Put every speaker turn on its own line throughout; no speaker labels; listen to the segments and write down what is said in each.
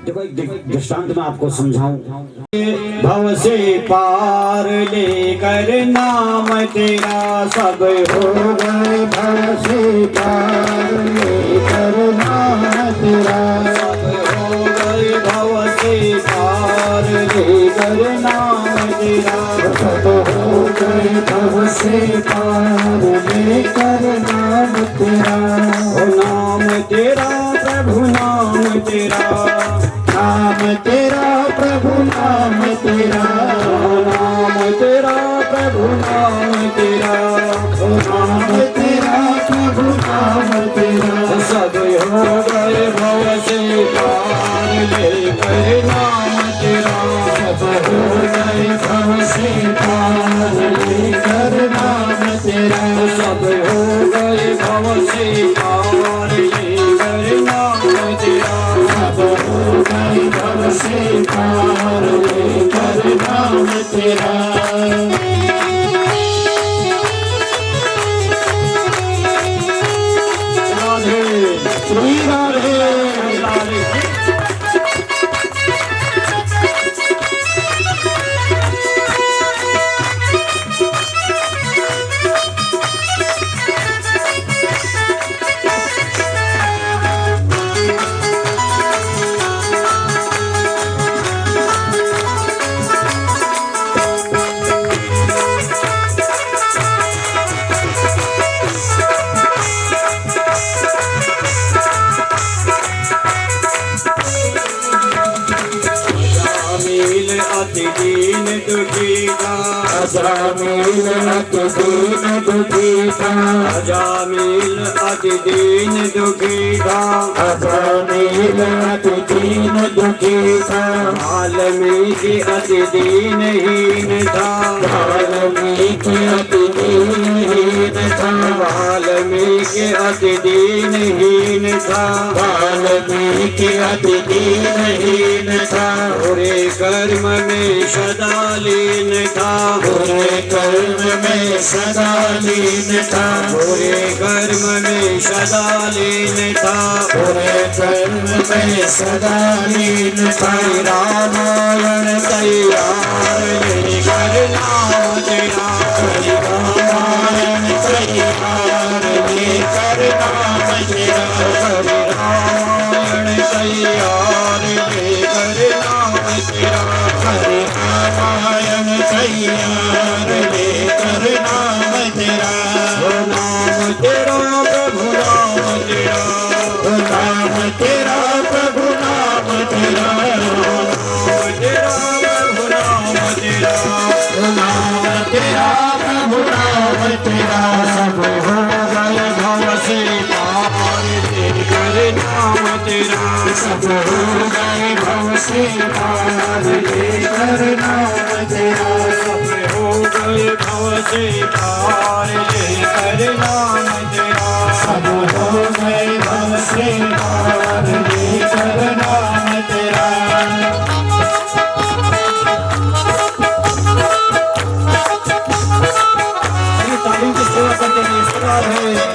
देखो एक दृष्टांत में आपको समझाऊं। भव से पार लेकर नाम तेरा सब हो गए, भव से पार लेकर नाम तेरा सब हो गए, भव से पार लेकर नाम तेरा सब हो गए, भव से पार लेकर नाम तेरा। ओ नाम तेरा प्रभु नाम तेरा, नाम तेरा प्रभु नाम तेरा, नाम तेरा प्रभु नाम तेरा, नाम तेरा प्रभु नाम तेरा सब हो गए, भव से पार लेकर नाम तेरा सब हो गए, भव से पार लेकर नाम तेरा सब हो गए, भव से पार लेकर नाम तेरा सब हो गए, भव से पार लेकर नाम तेरा। राधे श्री राधे राधे। अति दीन दुखी का, अजामिल अति दीन दुखी का, अजामिल अति दीन दुखी का, अजामिल अति दीन दुखी का। वाल्मीकि अति दीनहीन था, वाल्मीकि अति दीनहीन था, वाल्मीकि अति दीनहीन था, वाल्मीकि अति दीनहीन था। बुरे कर्म में सदा लीन था, बुरे कर्म में सदा लीन था, बुरे कर्म में सदा लीन था, बुरे कर्म में सदा लीन था। रामायण तैयार लेकर नाम तेरा, रामायण तैयार लेकर नाम तेरा, रामायण तैयार लेकर नाम तेरा, हरे रामायण तैयार लेकर नाम तेरा। नाम तेरा प्रभु नाम तेरा, नाम तेरा प्रभु नाम तेरा, नाम तेरा प्रभु नाम तेरा, नाम तेरा प्रभु नाम तेरा सब हो गए, भव से पार लेकर नाम तेरा सब हो गए, भव से पार लेकर नाम तेरा सब हो गए, भव से पार लेकर नाम तेरा सब हो गए, भव से पार लेकर नाम तेरा। तालीम की सेवा करते हैं सरकार है।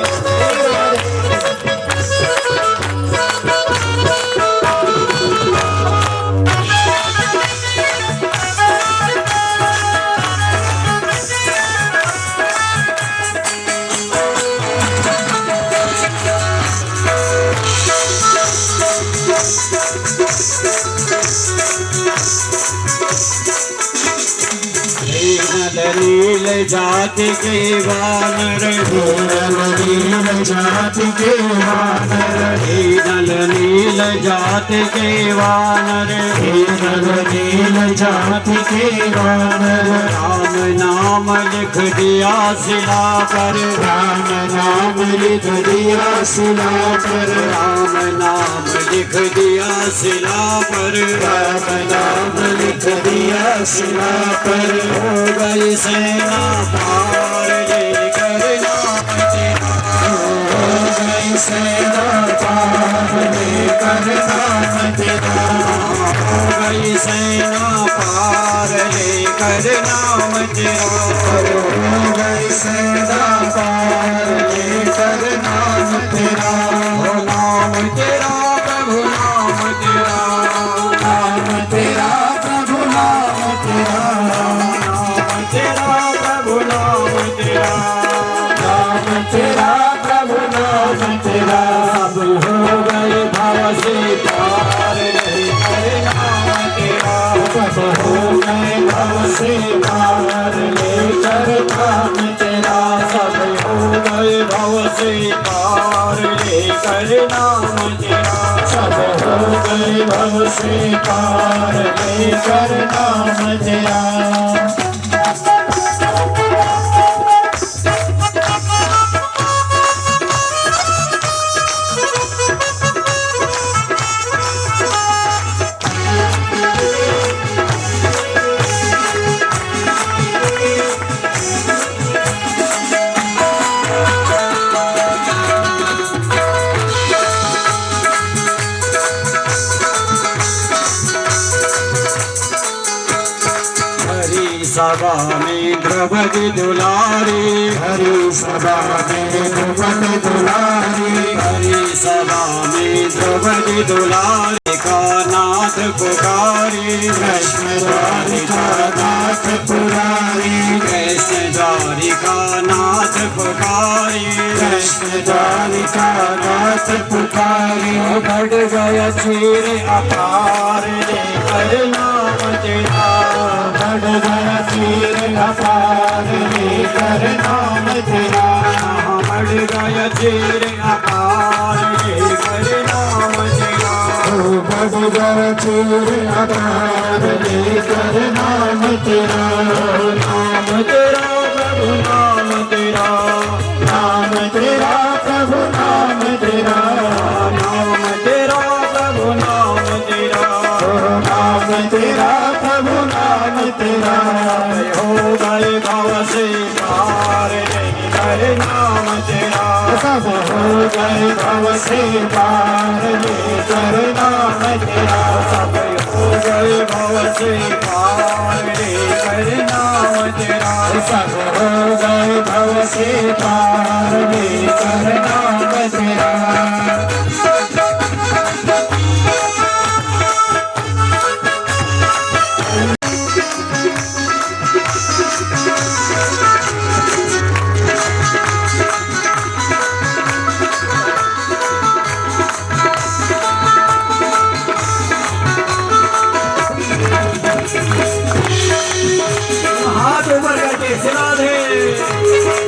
नील जाति के वानर, नील जाति के वानर, नील जाति के वानर, नील जाति के वानर। राम नाम लिख दिया शिला पर, राम नाम लिख दिया शिला पर, राम नाम लिख दिया शिला पर, राम नाम लिख दिया शिला पर। हो गई सेना पार लेकर नाम तेरा, हो गई सेना पार लेकर नाम तेरा, हो गई सेना पार लेकर नाम तेरा, हो गई सेना पार लेकर नाम तेरा। नाम तेरा प्रभु नाम तेरा, तेरा प्रभु नाम तेरा सब हो गए भव से पार लेकर नाम तेरा सब हो गए भव से पार लेकर नाम तेरा सब हो गए भव से पार लेकर नाम तेरा सब हो गए भव से पार लेकर नाम तेरा सभा में द्रौपदी दुलारी हरि सभा में द्रौपदी दुलारी हरि सभा में द्रौपदी दुलारी का नाथ पुकारी कृष्ण द्वारिका नाथ पुरारी कृष्ण द्वारिका नाथ पुकारी कृष्ण द्वारिका नाथ पुकारी बढ़ गया चीर अपार लेकर नाम तेरा बढ़ गया चीर अपार लेकर नाम तेरा बढ़ गया चीर अपार लेकर नाम तेरा बढ़ गया चीर अपार लेकर नाम तेरा नाम तेरा प्रभु नाम तेरा नाम तेरा प्रभु नाम तेरा नाम तेरा प्रभु नाम तेरा नाम तेरा प्रभु नाम तेरा हो गए भव से पार लेकर नाम तेरा सब हो गए भव से पार लेकर नाम तेरा सब हो गए भव से पार लेकर नाम तेरा सब हो गए भव से पार लेकर नाम तेरा हाथ ऊपर करके सुना दे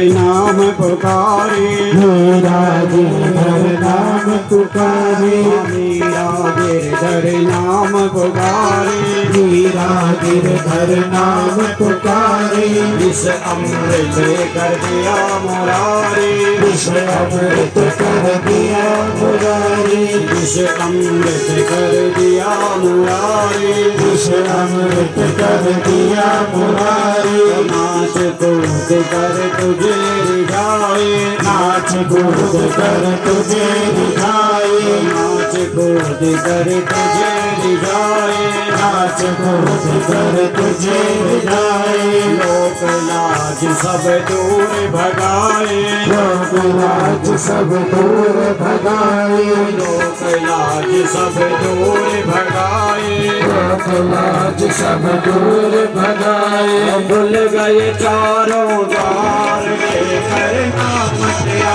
नाम पुकारे मेरा गिरधर नाम पुकारे मेरा गिरधर नाम पुकारे मेरा गिरधर नाम पुकारे विष अमृत कर दिया मुरारी विष अमृत कर दिया मुरारी विष अमृत कर दिया मुरारी विष अमृत कर दिया मुरारी नाच कूद कर तुझे रिझाए नाच कूद कर तुझे रिझाए नाच कूद कर तुझे रिझाए नाच कूद कर तुझे रिझाए लोक लाज सब दूर भगाए लोक लाज सब दूर भगाए लोक लाज सब दूर भगाए लोक लाज सब दूर भगाए भूल गए चारों द्वार लेकर नाम तेरा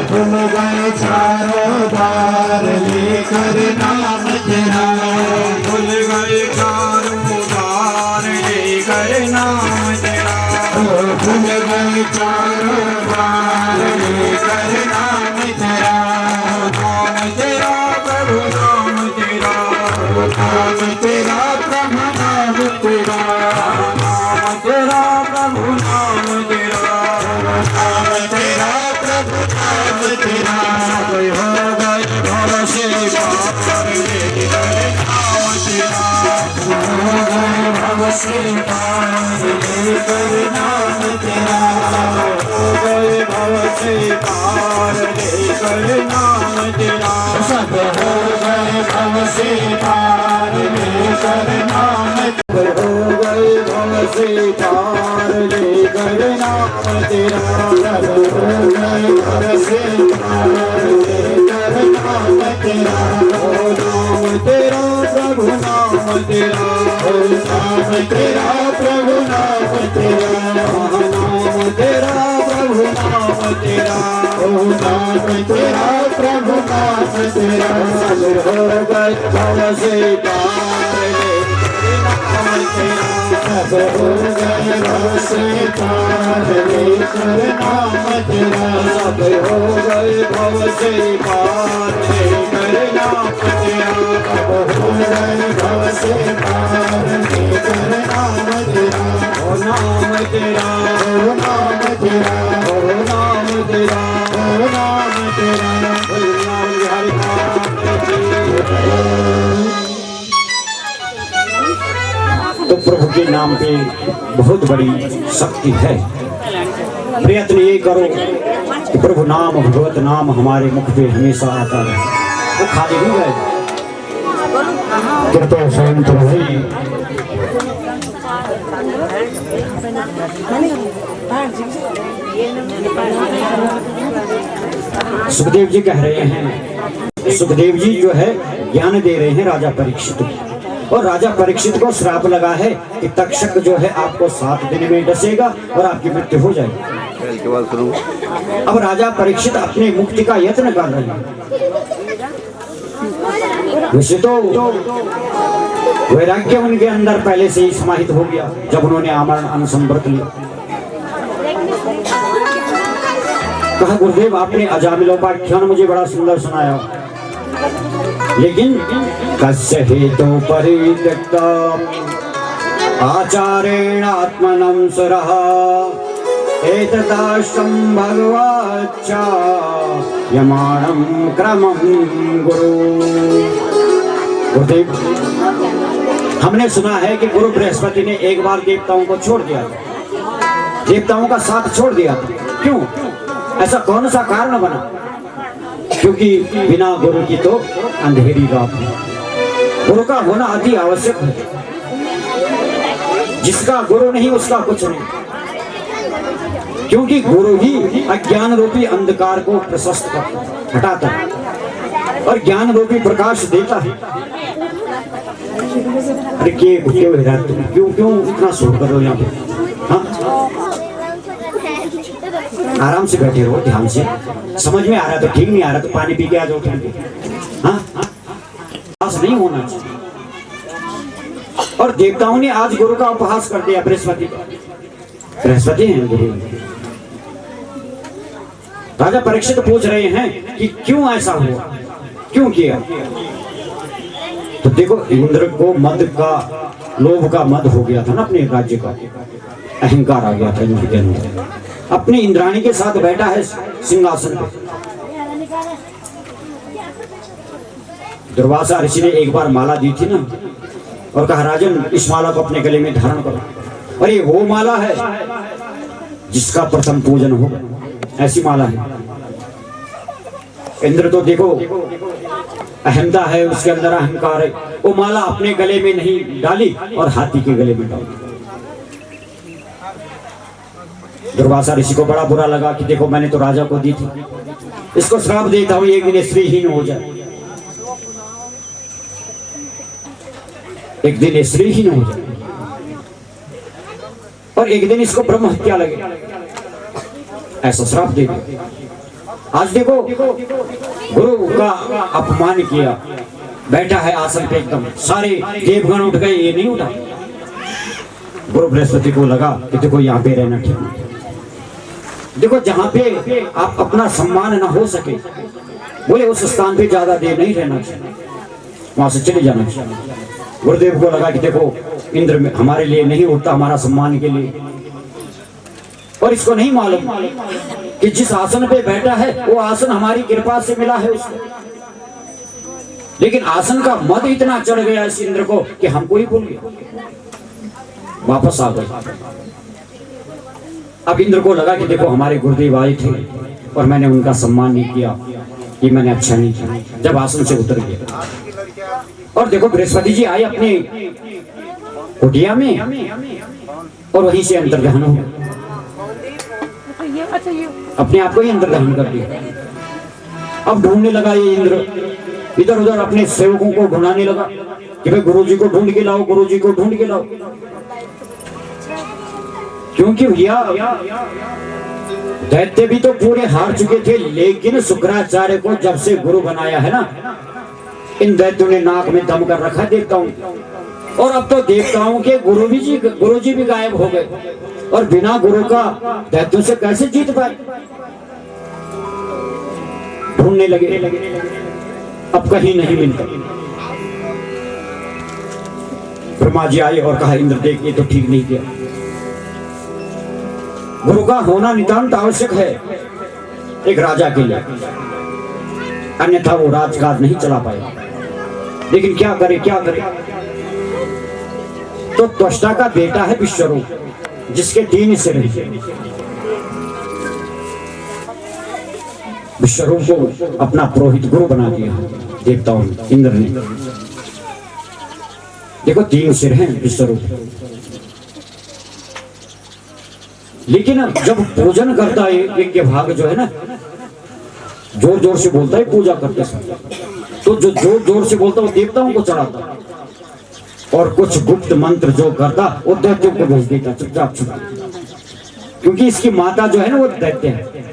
भूल गए चारों द्वार लेकर नाम तेरा भूल गए चारों द्वार लेकर नाम तेरा भूल गए चारों द्वार लेकर नाम तेरा नाम तेरा प्रभु नाम तेरा नाम तेरा प्रभु नाम तेरा नाम तेरा प्रभु नाम तेरा नाम तेरा प्रभु नाम तेरा सब हो गए भव से पार लेकर नाम तेरा हो गए भव से पार लेकर नाम तेरा हो गए भव से पार लेकर नाम तेरा सब हो गए भव से पार से पार लेकर नाम तेरा प्रभु हो गए भव से पार लेकर नाम तेरा ओ नाम तेरा प्रभु नाम तेरा ओ नाम तेरा प्रभु नाम तेरा नाम तेरा प्रभु नाम तेरा ओ नाम तेरा प्रभु नाम तेरा हो गए भव से पार नाम तेरा सब हो गए भव से पार लेकर नाम तेरा सब हो गए भव से पार लेकर नाम तेरा सब हो गए भव से पार लेकर नाम तेरा ओ नाम तेरा ओ नाम तेरा ओ नाम तेरा ओ नाम तेरा हरि तो प्रभु के नाम पे बहुत बड़ी शक्ति है। प्रयत्न ये करो कि प्रभु नाम भगवत नाम हमारे मुख पे हमेशा आता रहे। वो खाली नहीं गए कृपया स्वयं प्रभु सुखदेव जी कह रहे हैं, सुखदेव जी जो है ज्ञान दे रहे हैं राजा परीक्षित को, और राजा परीक्षित को श्राप लगा है कि तक्षक जो है आपको 7 दिन में डसेगा और आपकी मृत्यु हो जाएगी। अब राजा परीक्षित अपने मुक्ति का यत्न कर रहे हैं। वैसे तो वैराग्य उनके अंदर पहले से ही समाहित हो गया जब उन्होंने आमरण अनशन व्रत लिया। कहा गुरुदेव आपने अजामिलोपाख्यान मुझे बड़ा सुंदर सुनाया, लेकिन कस्य हेतु परित्यक्ता आचारेण आत्मनं सुरः एतदाश्रम भगवाच्चा यमाणं क्रमं गुरु। गुरुदेव हमने सुना है कि गुरु बृहस्पति ने एक बार देवताओं को छोड़ दिया, देवताओं का साथ छोड़ दिया था। क्यों? ऐसा कौन सा कारण बना? क्योंकि बिना गुरु की तो अंधेरी रात है। गुरु का होना अति आवश्यक है। जिसका गुरु नहीं उसका कुछ नहीं, क्योंकि गुरु ही अज्ञान रूपी अंधकार को प्रशस्त करता है, हटाता है और ज्ञान रूपी प्रकाश देता है। अरे क्यों क्यों इतना शोर कर रहे हो यहाँ पे? हाँ आराम से बैठे रहो, ध्यान से। समझ में आ रहा तो ठीक, नहीं आ रहा तो पानी पी के आ जाओ। हाँ नहीं होना चाहिए। और देवताओं ने आज गुरु का उपहास कर दिया। बृहस्पति हैं गुरु। राजा परीक्षित पूछ रहे हैं कि क्यों ऐसा हुआ, क्यों किया? तो देखो इंद्र को मद का, लोभ का मद हो गया था ना, अपने राज्य का अहंकार आ गया था इंद्र के अंदर। अपनी इंद्राणी के साथ बैठा है सिंहासन पे। दुर्वासा ऋषि ने एक बार माला दी थी ना, और कहा राजन इस माला को अपने गले में धारण करो, और ये वो माला है जिसका प्रथम पूजन होगा। ऐसी माला है। इंद्र तो देखो अहमता है, उसके अंदर अहंकार है। वो माला अपने गले में नहीं डाली और हाथी के गले में डाली। दुर्वासा ऋषि को बड़ा बुरा लगा कि देखो मैंने तो राजा को दी थी, इसको श्राप देता हूं एक दिन स्त्रीहीन हो जाए, एक दिन स्त्रीहीन हो जाए, और एक दिन इसको ब्रह्म हत्या लगे, ऐसा श्राप दे दिया। आज देखो गुरु का अपमान किया, बैठा है आसन पे, एकदम सारे देवगण उठ गए, ये नहीं उठा। गुरु बृहस्पति को लगा कि देखो यहाँ पे रहना ठीक नहीं। देखो जहां पे आप अपना सम्मान ना हो सके, बोले उस स्थान पे ज्यादा देर नहीं रहना चाहिए, वहां से चले जाना चाहिए। गुरुदेव को लगा कि देखो इंद्र हमारे लिए नहीं उठता, हमारा सम्मान के लिए, और इसको नहीं मालूम कि जिस आसन पे बैठा है वो आसन हमारी कृपा से मिला है उसको। लेकिन आसन का मद इतना चढ़ गया इस इंद्र को कि हमको ही भूल गया, वापस आ गए। अब इंद्र को लगा कि देखो हमारे गुरुदेव आए थे और मैंने उनका सम्मान नहीं किया, ये मैंने अच्छा नहीं किया। जब आसन से उतर गया, और देखो बृहस्पति जी आए अपने कुटिया में, और वहीं से अंतर्दहन हो गया, अपने आप को ही अंतर्दहन कर दिया। अब ढूंढने लगा ये इंद्र, इधर उधर अपने सेवकों को ढूंढाने लगा कि भाई गुरुजी को ढूंढ के लाओ, गुरुजी को ढूंढ के लाओ। क्योंकि भैया दैत्य भी तो पूरे हार चुके थे, लेकिन शुक्राचार्य को जब से गुरु बनाया है ना, इन दैत्यों ने नाक में दम कर रखा देवताओं। और अब तो देवताओं के गुरु जी भी गायब हो गए, और बिना गुरु का दैत्यों से कैसे जीत पाए। ढूंढने लगे, अब कहीं नहीं मिलता। ब्रह्मा जी आए और कहा इंद्र देख ये तो ठीक नहीं किया, गुरु का होना नितांत आवश्यक है एक राजा के लिए, अन्यथा वो राजकाज नहीं चला पाएगा। लेकिन क्या करे क्या करे। तो त्वष्टा का बेटा है विश्वरूप, जिसके 3 सिर हैं। विश्वरूप को अपना पुरोहित गुरु बना दिया देवताओं ने, इंद्र ने। देखो 3 सिर हैं विश्वरूप, लेकिन जब पूजन करता है यज्ञ भाग जो है ना, जोर जोर से बोलता है पूजा करते समय, तो जो जोर जोर से बोलता वो देवताओं को चढ़ाता, और कुछ गुप्त मंत्र जो करता वो दैत्यों को भेज देता चुपचाप छुपा। क्योंकि इसकी माता जो है ना वो दैत्य है,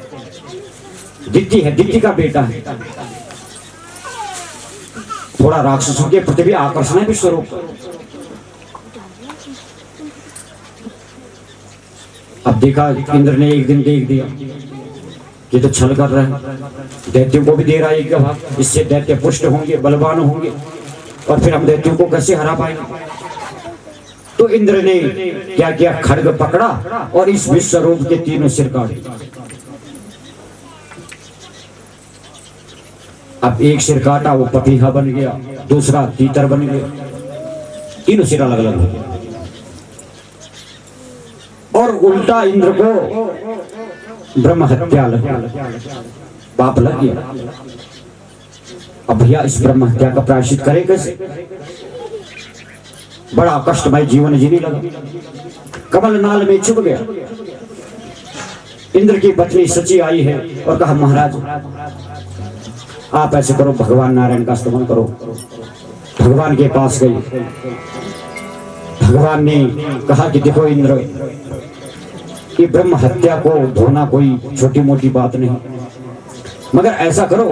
दिति है, दिति का बेटा है। थोड़ा राक्षसों के प्रति भी आकर्षण है विश्वरूप। अब देखा इंद्र ने एक दिन देख दिया ये तो छल कर रहा है, दैत्यों को भी दे रहा है एक भाग, इससे दैत्य पुष्ट होंगे, बलवान होंगे, और फिर हम दैत्यों को कैसे हरा पाएंगे। तो इंद्र ने क्या किया, खड्ग पकड़ा और इस विश्वरूप के 3 सिर काटे। अब एक सिर काटा वो पपीहा बन गया, दूसरा तीतर बन गया, 3 सिर अलग अलग हो गया। और उल्टा इंद्र को ब्रह्म हत्या लग गया, पाप लग गया। अब भैया इस ब्रह्म हत्या का प्रायश्चित करे कैसे। बड़ा कष्टमय जीवन जीने लगा, कमल नाल में चुभ गया। इंद्र की पत्नी सची आई है और कहा महाराज आप ऐसे करो, भगवान नारायण का स्तवन करो। भगवान के पास गई, भगवान ने कहा कि देखो इंद्र, कि ब्रह्म हत्या को धोना कोई छोटी मोटी बात नहीं, मगर ऐसा करो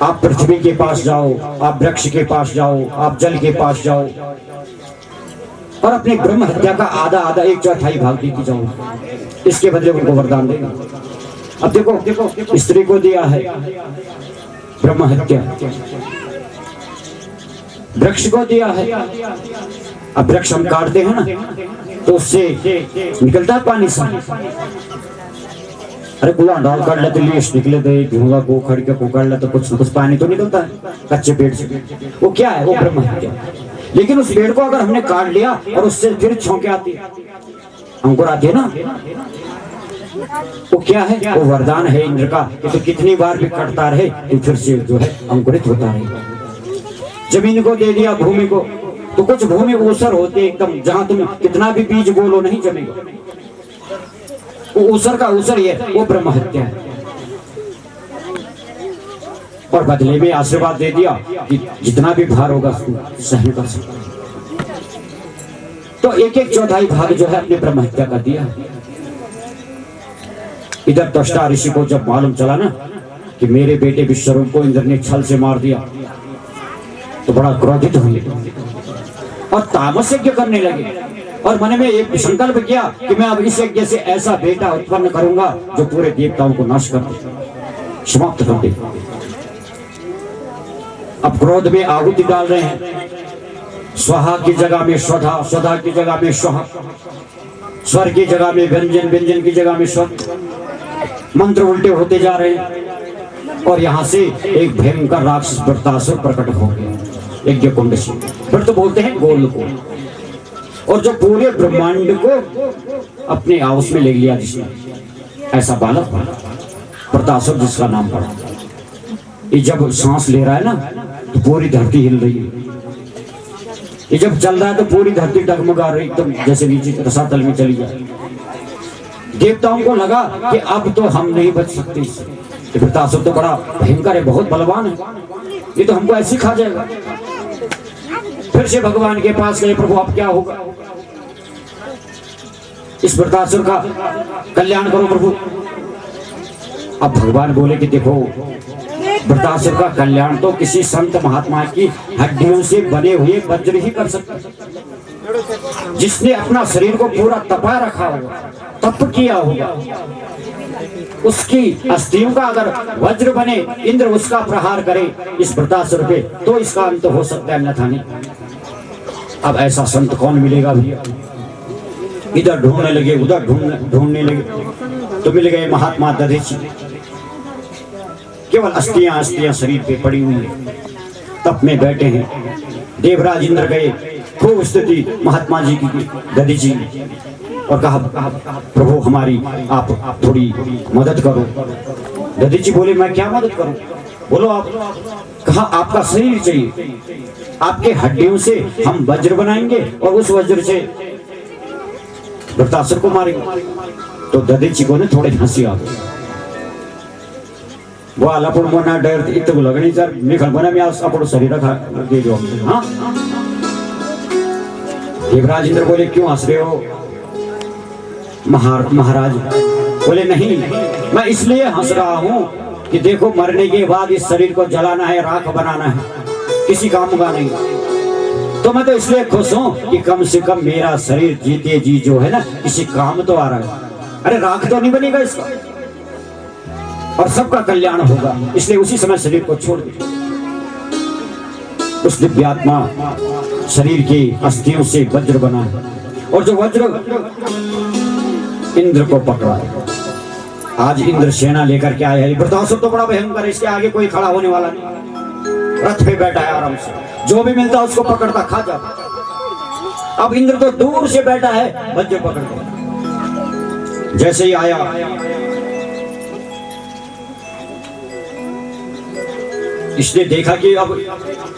आप पृथ्वी के पास जाओ, आप वृक्ष के पास जाओ, आप जल के पास जाओ, और अपने ब्रह्म हत्या का आधा आधा 1/4 भाग देती जाओ, इसके बदले उनको वरदान देगा। अब देखो स्त्री को दिया है ब्रह्म हत्या, वृक्ष को दिया है। अब वृक्ष हम काटते हैं ना तो उससे निकलता है पानी सा, अरे कुआं डाल काट लेते, लीश निकले थे, घूंगा को खड़ के को काट लेते, कुछ पानी तो निकलता है कच्चे पेड़ से। वो क्या है, वो ब्रह्म हत्या। लेकिन उस पेड़ को अगर हमने काट लिया और उससे फिर छौंके आती है, अंकुर आती है ना, वो क्या है, वो वरदान है इंद्र का कि तो कितनी बार भी कटता रहे तो फिर से जो है अंकुरित होता रहे। जमीन को दे दिया, भूमि को, तो कुछ भूमि ऊसर होते एकदम, जहां तुम कितना भी बीज बोलो नहीं जमेगा। वो ऊसर का ऊसर ही है, वो ब्रह्म हत्या है। और बदले में आशीर्वाद दे दिया कि जितना भी भार होगा सहन कर सकते। तो 1/4 भाग जो है अपने ब्रह्म हत्या का दिया। इधर त्वष्टा ऋषि को जब मालूम चला ना कि मेरे बेटे विश्वरूप को इंद्र ने छल से मार दिया, तो बड़ा क्रोधित हुए और तामस यज्ञ करने लगे, और मन में एक संकल्प किया कि मैं अब इस यज्ञ से ऐसा बेटा उत्पन्न करूंगा जो पूरे देवताओं को नाश कर दे, समाप्त कर दे। अब क्रोध में आहुति डाल रहे हैं, स्वाहा की जगह में स्वधा, स्वधा की जगह में स्वाहा, स्वर की जगह में व्यंजन, व्यंजन की जगह में स्वर, मंत्र उल्टे होते जा रहे हैं। और यहाँ से एक भयंकर राक्षस वृत्तासुर प्रकट हो गया यज्ञ कुंड से। फिर तो बोलते हैं गोल को, और जो पूरे ब्रह्मांड को अपने आउस में ले लिया जिसने, ऐसा बालक वृत्तासुर जिसका नाम पड़ा। ये जब सांस ले रहा है ना तो पूरी धरती हिल रही है, ये जब चल रहा है तो पूरी धरती डगमगा रही, एकदम जैसे नीचे रसातल में चली जाए। देवताओं को लगा कि अब तो हम नहीं बच सकते इससे, ये वृत्तासुर तो बड़ा भयंकर है, बहुत बलवान है, ये तो हमको ऐसे खा जाएगा। फिर से भगवान के पास गए, प्रभु अब क्या होगा, इस वृत्तासुर का कल्याण करो प्रभु। अब भगवान बोले कि देखो, वृत्तासुर का कल्याण तो किसी संत महात्मा की हड्डियों से बने हुए वज्र ही कर सकता है, जिसने अपना शरीर को पूरा तपा रखा होगा, तप किया होगा, उसकी अस्थियों का अगर वज्र बने, इंद्र उसका प्रहार करे इस वृत्तासुर पे, तो इसका अंत हो सकता है, अन्यथा नहीं। अब ऐसा संत कौन मिलेगा भैया? इधर ढूंढने लगे, उधर ढूंढने लगे, तो मिल गए महात्मा दधीचि। केवल अस्थियां अस्थियां शरीर पे पड़ी हुई है, तप में बैठे हैं। देवराज इंद्र गए, खूब स्तुति महात्मा जी की दधीचि, और कहा प्रभु हमारी आप थोड़ी मदद करो। दधीचि बोले मैं क्या मदद करूं, बोलो आप। कहा आपका शरीर चाहिए, आपके हड्डियों से हम वज्र बनाएंगे और उस वज्र से वृत्तासुर को मारेंगे। तो दधीचि को ने थोड़े हंसी आ गई, वो अलपुण मोना डर इतने लगनी सर निकल बना मैं अपनो शरीर रखा दे दो। हाँ देवराज इंद्र बोले क्यों हंस रहे हो? महाराज बोले नहीं, मैं इसलिए हंस रहा हूं कि देखो मरने के बाद इस शरीर को जलाना है, राख बनाना है, किसी काम का नहीं। तो मैं तो इसलिए खुश हूं कि कम से कम मेरा शरीर जीते जी जो है ना किसी काम तो आ रहा है। अरे राख तो नहीं बनेगा इसका, और सबका कल्याण होगा, इसलिए उसी समय शरीर को छोड़ दिया। उस दिव्यात्मा शरीर की अस्थियों से वज्र बना, और जो वज्र इंद्र को पकड़ा। आज इंद्र सेना लेकर के आए हैं। वृत्तासुर तो बड़ा भयंकर है, इसके आगे कोई खड़ा होने वाला नहीं। रथ पे बैठा है आराम से, जो भी मिलता उसको पकड़ता खा जाता। अब इंद्र तो दूर से बैठा है, वज्र पकड़ के जैसे ही आया, इसने देखा कि अब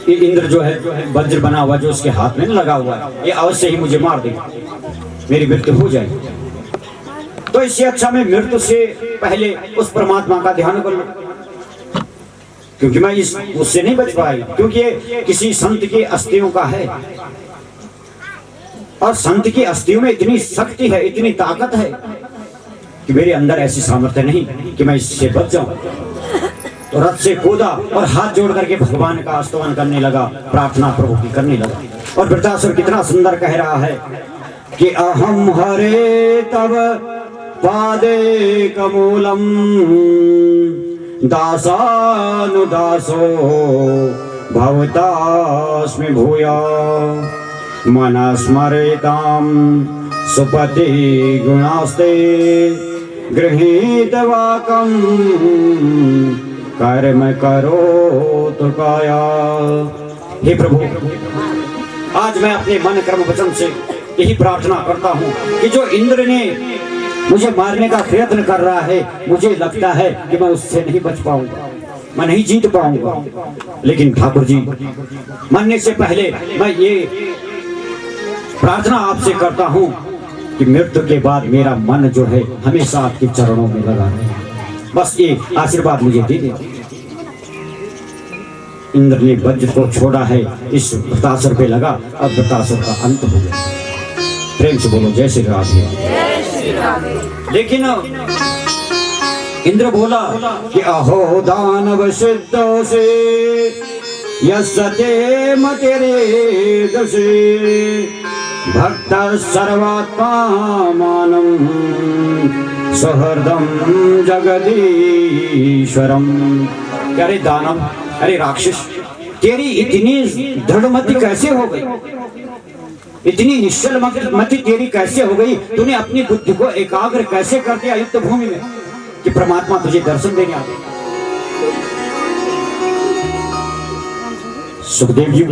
ये इंद्र जो है वज्र बना हुआ जो उसके हाथ में लगा हुआ है, ये अवश्य ही मुझे मार देगा, मेरी मृत्यु हो जाएगी। तो इससे अच्छा मैं मृत्यु से पहले उस परमात्मा का ध्यान कर लूं, क्योंकि मैं उससे नहीं बच पाएगा, क्योंकि ये किसी संत की अस्थियों का है, और संत की अस्थियों में इतनी शक्ति है, इतनी ताकत है कि मेरे अंदर ऐसी सामर्थ्य नहीं कि मैं इससे बच जाऊं। तो रथ से कूदा और हाथ जोड़ करके भगवान का स्तवन करने लगा, प्रार्थना प्रभु की करने लगा। और वृत्तासुर कितना सुंदर कह रहा है कि अहम हरे तब पादे कमूलम दासानुदासो भवतास्मि भूया मन स्मरेताम सुपति गुणास्ते गृहीत वाकम कर्म करो तो काया। हे प्रभु, आज मैं अपने मन कर्म वचन से यही प्रार्थना करता हूँ कि जो इंद्र ने मुझे मारने का प्रयत्न कर रहा है, मुझे लगता है कि मैं उससे नहीं बच पाऊंगा, मैं नहीं जीत पाऊंगा। लेकिन ठाकुर जी, मरने से पहले मैं ये प्रार्थना आपसे करता हूँ कि मृत्यु के बाद मेरा मन जो है हमेशा आपके चरणों में लगा रहे, बस ये आशीर्वाद मुझे दे दे। इंद्र ने वज्र को छोड़ा है, इस वृत्तासुर पे लगा, अब वृत्तासुर का अंत हो गया। प्रेम से बोलो जय श्री राधे। लेकिन इंद्र बोला कि अहो दानव सिद्धो से यस्ते मतेरे दशे भक्त सर्वात्मा मानम सहृदम जगदीश्वरम। अरे दानव, अरे राक्षस, तेरी इतनी दृढ़मति कैसे हो गई, इतनी निश्चल मति तेरी कैसे हो गई? तूने अपनी बुद्धि को एकाग्र कैसे कर दिया युद्ध भूमि में कि परमात्मा तुझे दर्शन देने आ गए? सुखदेव जी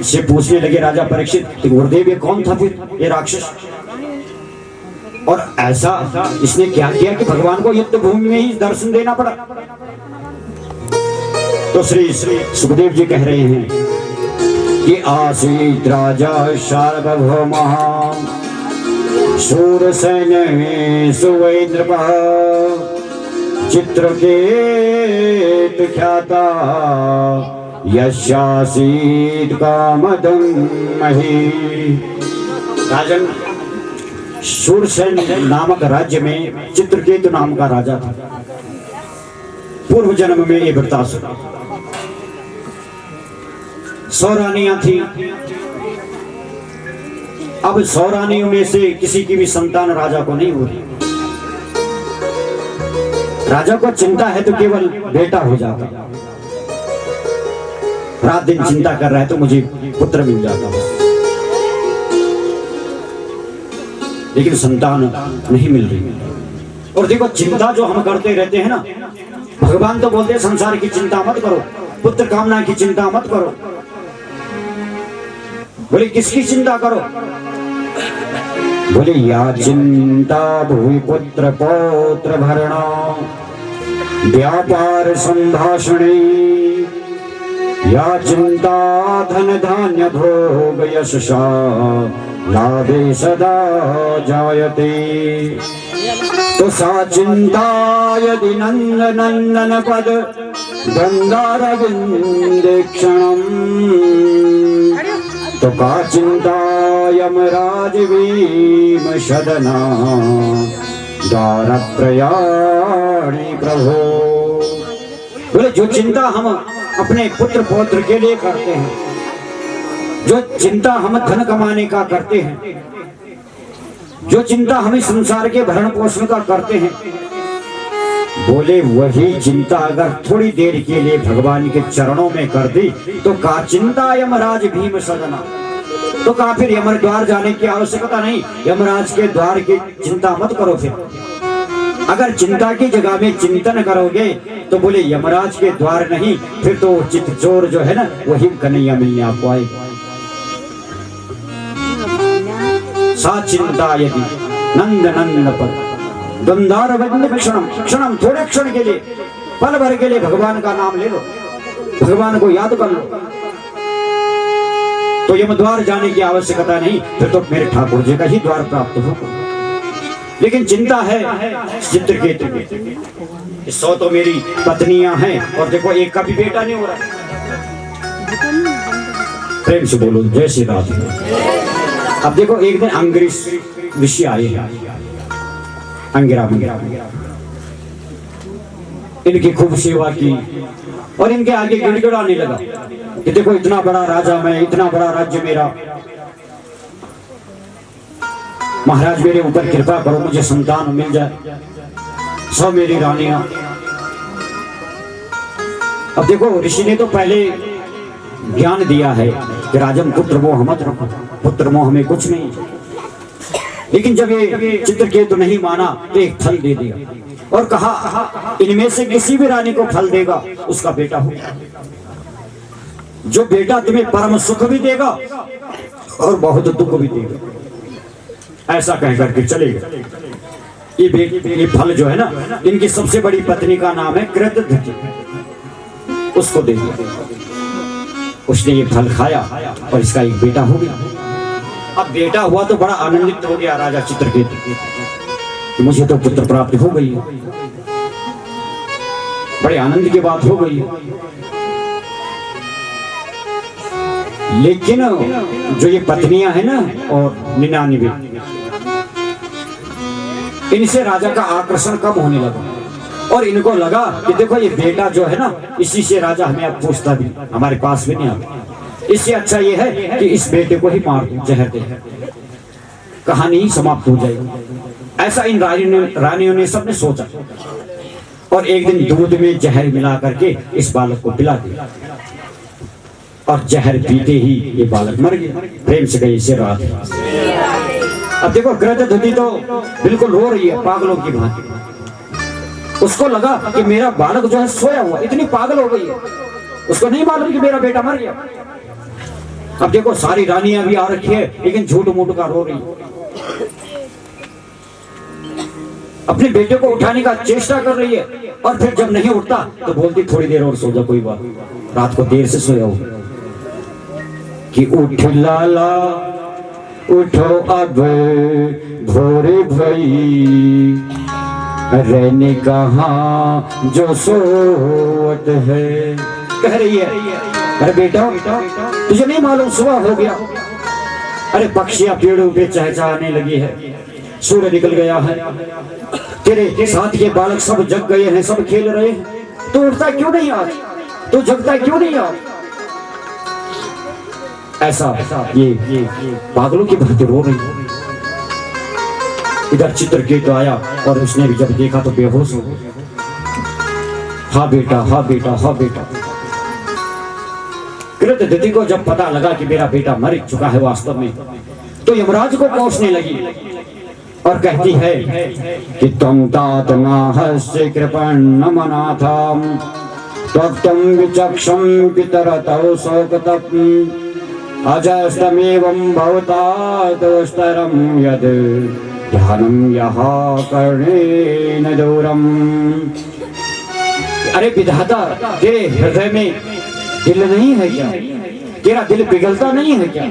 से पूछने लगे राजा परीक्षित कि गुरुदेव ये कौन था फिर ये राक्षस, और ऐसा इसने क्या किया कि भगवान को युद्ध भूमि में ही दर्शन देना पड़ा? तो श्री सुखदेव जी कह रहे हैं कि आसीत राजा सार्वभौमः शूरसेन सुवेन्द्रपः चित्रकेतु ख्याता यस्यासीत कामदं मही। राजन शूरसेन नामक राज्य में चित्रकेतु नाम का राजा था। पूर्व जन्म में ये वृत्तासुर। 100 रानियां थी। अब 100 रानियों में से किसी की भी संतान राजा को नहीं हो रही। राजा को चिंता है तो केवल बेटा हो जाता, रात दिन चिंता कर रहा है तो मुझे पुत्र मिल जाता, लेकिन संतान नहीं मिल रही। और देखो चिंता जो हम करते रहते हैं ना, भगवान तो बोलते हैं संसार की चिंता मत करो, पुत्र कामना की चिंता मत करो। बोले किसकी चिंता करो? बोले या चिंता भूमि पुत्र पौत्र भरणा व्यापार संभाषणे या चिंता धन धान्य भोग यशसा लाभे सदा जायते। तो सा चिंता यदि नंद नंदन पद गंगारविंदेक्षणम् तो का चिंता यमराज भीम सदना द्वार प्रयाणी प्रभो। बोले जो चिंता हम अपने पुत्र पौत्र के लिए करते हैं, जो चिंता हम धन कमाने का करते हैं, जो चिंता हम संसार के भरण पोषण का करते हैं, बोले वही चिंता अगर थोड़ी देर के लिए भगवान के चरणों में कर दी तो का चिंता यमराज भीम सदना। तो का फिर यमर द्वार जाने की आवश्यकता नहीं, यमराज के द्वार की चिंता मत करो। फिर अगर चिंता की जगह में चिंतन करोगे तो बोले यमराज के द्वार नहीं, फिर तो चित चोर जो है ना वही कन्हैया मिलने आपको आएगा। सा चिंता यदि नंद नंद पद गंधारविंद क्षणम, क्षणम थोड़े क्षण के लिए, पल भर के लिए भगवान का नाम ले लो, भगवान को याद कर लो, तो यमद्वार जाने की आवश्यकता नहीं, फिर तो मेरे ठाकुर जी का ही द्वार प्राप्त होगा। लेकिन चिंता है चित्रकेतु की, 100 तो मेरी पत्नियां हैं और देखो एक का भी बेटा नहीं हो रहा। प्रेम से बोलो जय श्री राम। अब देखो एक दिन अंग्रेज ऋषि आए, अंगिरा इनकी खूब सेवा की और इनके आगे गिड़गिड़ाने लगा कि देखो इतना बड़ा राजा मैं, इतना बड़ा राज्य मेरा, महाराज मेरे ऊपर कृपा करो, मुझे संतान मिल जाए, सब मेरी रानियां। अब देखो ऋषि ने तो पहले ज्ञान दिया है कि राजन पुत्र मोह मत रखो, पुत्र मोह में कुछ नहीं। लेकिन जब ये चित्रकेतु नहीं माना तो एक फल दे दिया और कहा इनमें से किसी भी रानी को फल देगा उसका बेटा होगा, जो बेटा तुम्हें परम सुख भी देगा और बहुत दुख भी देगा। ऐसा कह करके चले गए। ये फल जो है ना, इनकी सबसे बड़ी पत्नी का नाम है कृतधृति, उसको दे दिया। उसने ये फल खाया और इसका एक बेटा हो गया। अब बेटा हुआ तो बड़ा आनंदित हो गया राजा चित्रकेतु कि मुझे तो पुत्र प्राप्त हो गई है, बड़े आनंद की बात हो गई। लेकिन जो ये पत्नियां हैं ना और 99, इनसे राजा का आकर्षण कम होने लगा और इनको लगा कि देखो ये बेटा जो है ना, इसी से राजा हमें अब पूछता भी, हमारे पास भी नहीं आता। इससे अच्छा ये है कि इस बेटे को ही मार दो, जहर दे, कहानी ही समाप्त हो जाएगी। ऐसा इन रानियों ने सबने सोचा और एक दिन दूध में जहर मिला करके इस बालक को पिला दिया और जहर पीते ही ये बालक मर गया। प्रेम से गई इसे रात। अब देखो कृतधृति तो बिल्कुल रो रही है पागलों की भांति। उसको लगा कि मेरा बालक जो है सोया हुआ, इतनी पागल हो गई है, उसको नहीं मालूम कि मेरा बेटा मर गया। अब देखो सारी रानियां भी आ रखी है लेकिन झूठ मूठ का रो रही, अपने बेटे को उठाने का चेष्टा कर रही है और फिर जब नहीं उठता तो बोलती थोड़ी देर और सो जा, कोई बात, रात को देर से सोया हो। कि उठ लाला उठो अब भोर भई, रहने कहाँ जो सोवत है। कह रही है अरे बेटा तुझे नहीं मालूम सुबह हो गया, अरे पक्षियां पेड़ों पे चहचहाने लगी है, सूर्य निकल गया है, तेरे साथ के बालक सब जग गए हैं, सब खेल रहे हैं, तू उठता क्यों नहीं आज, तू जगता क्यों नहीं आज। ऐसा ये पागलों की भांति रो रही। इधर चित्रकेतु आया और उसने भी जब देखा तो बेहोश हो गया। हाँ बेटा हाँ बेटा हाँ बेटा। कृतदिति को जब पता लगा कि मेरा बेटा मर चुका है वास्तव में, तो यमराज को कोसने लगी और कहती है कि तुम तात नाहस्य कृपण नमनाथम त्वक्तम विचक्षम पितरतौ शोकतम् अजस्तमेवं भवता दोस्तरं यद ध्यानं यहा कर्णेन दूरम। अरे विधाता तेरे हृदय में दिल नहीं है क्या, तेरा दिल पिघलता नहीं है क्या,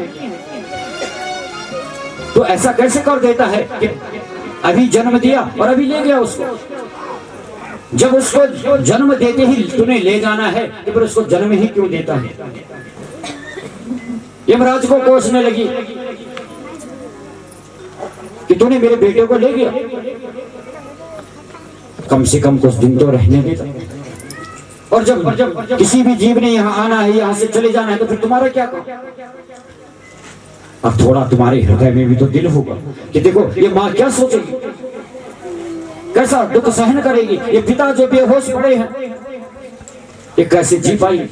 तो ऐसा कैसे कर देता है कि अभी जन्म दिया और अभी ले गया उसको। जब उसको जन्म देते ही तूने ले जाना है तो फिर उसको जन्म ही क्यों देता है। यमराज को कोसने लगी कि तूने मेरे बेटे को ले गया, कम से कम कुछ दिन तो रहने देता। और जब किसी भी जीव ने यहाँ आना है, यहाँ से चले जाना है, तो फिर तुम्हारा क्या काम। अब थोड़ा तुम्हारे हृदय में भी तो दिल होगा कि देखो ये माँ क्या सोचेगी, कैसा दुख सहन करेगी, ये पिता जो बेहोश पड़े हैं ये कैसे जी पाई।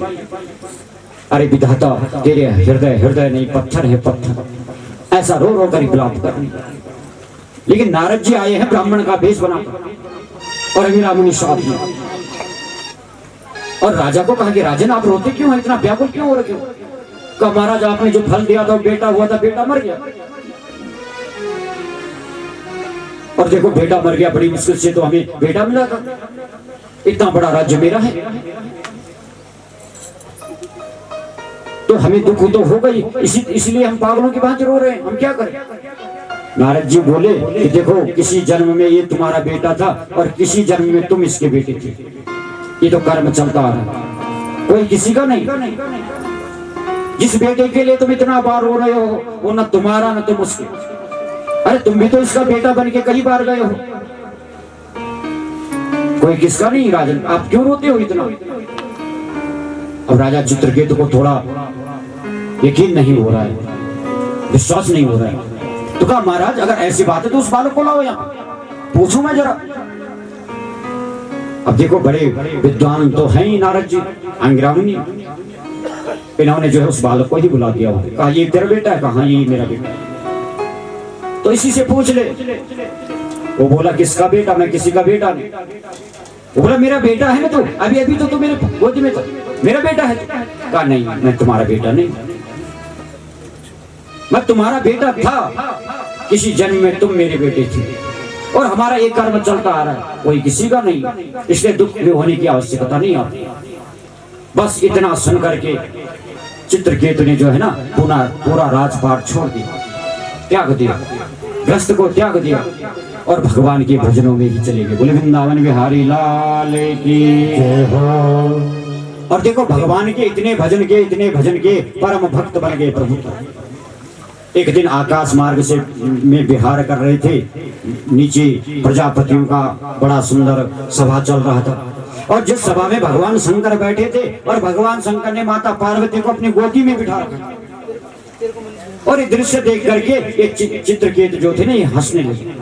अरे विधाता तेरे हृदय नहीं पत्थर है पत्थर। ऐसा रो रो कर विलाप कर। लेकिन नारद जी आए हैं ब्राह्मण का भेष बनाकर और अमीरा मुनि श्राप दिया और राजा को कहा कि राजन आप रोते क्यों हैं, इतना व्याकुल क्यों हो रखे हो। कहा महाराज आपने जो फल दिया था बेटा हुआ था, बेटा मर गया। और देखो बेटा मर गया, बड़ी मुश्किल से तो हमें बेटा मिला था, इतना बड़ा राज्य मेरा है, तो हमें दुख तो होगा ही, इसलिए हम पागलों की भांति रो रहे हैं, हम क्या करें। नारद जी बोले कि देखो किसी जन्म में ये तुम्हारा बेटा था और किसी जन्म में तुम इसके बेटे थे, ये तो कर्म चलता आ रहा है, कोई किसी का नहीं। जिस बेटे के लिए तुम इतना बार रो रहे हो वो न तुम्हारा न तुम उसके। अरे तुम भी तो इसका बेटा बन के कई बार गए हो, कोई किसका नहीं। राजन आप क्यों रोते हो इतना। अब राजा चित्रकेतु को थोड़ा यकीन नहीं हो रहा है, विश्वास नहीं हो रहा है, तो कहा महाराज अगर ऐसी बात है तो उस बालक को लाओ यहाँ, पूछूं मैं जरा। अब देखो बड़े विद्वान तो हैं ही नारद जी, अंग्रामुनि, इन्होंने जो है उस बालक को ही बुला दिया। कहा ये तेरा बेटा है, कहा ये मेरा बेटा है, तो इसी से पूछ ले। वो बोला किसका बेटा, मैं किसी का बेटा नहीं। वो बोला मेरा बेटा है ना, तो अभी तो मेरे गोद में था, मेरा बेटा है। कहा नहीं मैं तुम्हारा बेटा नहीं, मैं तुम्हारा बेटा था, किसी जन्म में तुम मेरे बेटे थे और हमारा एक कर्म चलता आ रहा है, कोई किसी का नहीं, इसलिए दुख में होने की आवश्यकता नहीं आती। बस इतना सुन करके चित्रकेतु ने जो है ना पूरा राजपाट छोड़ दिया, त्याग दिया, ग्रस्त को त्याग दिया और भगवान के भजनों में ही चले गए। बोले वृंदावन बिहारी लाल की जय हो। और देखो भगवान के इतने भजन के परम भक्त बन गए प्रभु। एक दिन आकाश मार्ग से में विहार कर रहे थे, नीचे प्रजापतियों का बड़ा सुंदर सभा चल रहा था और जिस सभा में भगवान शंकर बैठे थे और भगवान शंकर ने माता पार्वती को अपनी गोदी में बिठा रखा। और ये दृश्य देख करके ये चित्रकेतु जो थे ना ये हंसने लगे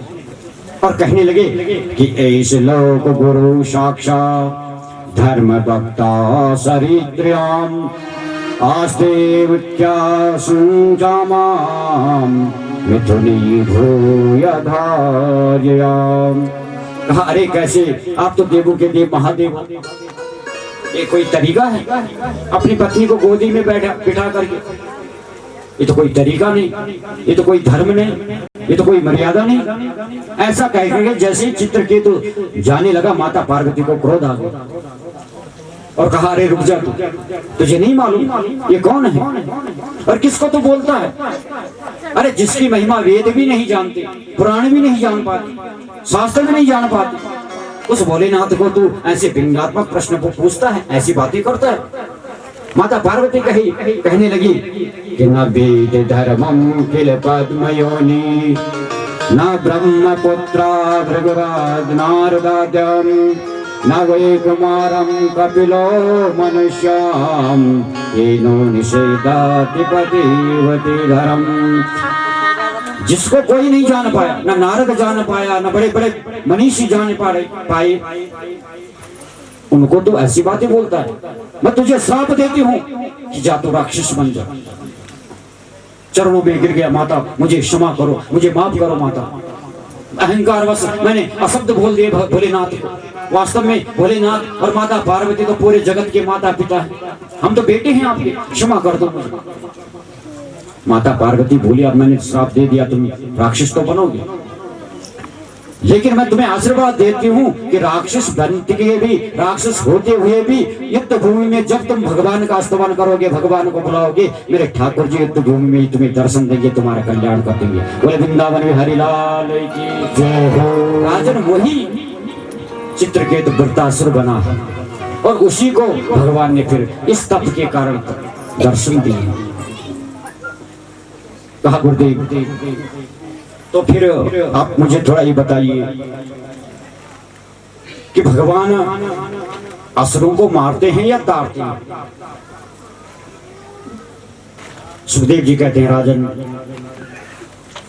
और कहने लगे कि ऐसे लोक गुरु साक्षात धर्म भक्ता सरित्र्याम आस्ते विख्यासुं जामाम मिथुनी भूय धार्याम। कहा अरे कैसे आप तो देवों के देव महादेव, ये कोई तरीका है अपनी पत्नी को गोदी में बिठा करके, ये तो कोई तरीका नहीं, ये तो कोई धर्म नहीं, ये तो कोई मर्यादा नहीं। ऐसा कह करके जैसे चित्रकेतु जाने लगा माता पार्वती को क्रोध आ गया। और कहा अरे रुक जा, तू तुझे नहीं मालूम ये कौन है और किसको तू बोलता है? अरे जिसकी महिमा वेद भी नहीं जानते, पुराण भी नहीं जान पाते, शास्त्र भी नहीं जान पाते, उस भोलेनाथ को तू ऐसे व्यंग्यात्मक प्रश्न को पूछता है, ऐसी बातें करता है। माता पार्वती कहने लगी कि न वेद धर्मम किल पद्मयोनि न ब्रह्मपुत्रा भृगुराज नारदाद्यम न वै कुमारम कपिलो मनुष्याम येनो निषेधाति पतिवति धर्म। जिसको कोई नहीं जान पाया, न नारद जान पाया, न बड़े बड़े मनीषी जान पाए, उनको तो ऐसी बातें बोलता है। मैं तुझे श्राप देती हूँ कि जा तू राक्षस बन जा। चरणों में गिर गया, माता मुझे क्षमा करो, मुझे माफ करो माता, अहंकार वश मैंने अशब्द बोल दिए भोलेनाथ को। वास्तव में भोलेनाथ और माता पार्वती तो पूरे जगत के माता पिता हैं, हम तो बेटे हैं आपके, क्षमा कर दो मुझे। माता पार्वती बोली अब मैंने श्राप दे दिया, तुम राक्षस तो बनोगे, लेकिन मैं तुम्हें आशीर्वाद देती हूँ कि राक्षस बनते भी, राक्षस होते हुए भी युद्ध भूमि में जब तुम भगवान का स्तवन करोगे, भगवान को बुलाओगे, मेरे ठाकुर जी युद्ध भूमि में तुम्हें दर्शन देंगे, तुम्हारा कल्याण कर देंगे। बोले वृंदावन में हरिलाल की जय हो। राजन वही चित्रकेत वृत्तासुर बना है और उसी को भगवान ने फिर इस तप के कारण दर्शन दिए। कहा गुरुदेव तो फिर आप मुझे थोड़ा ये बताइए कि भगवान असुरों को मारते हैं या तारते हैं? सुखदेव जी कहते हैं राजन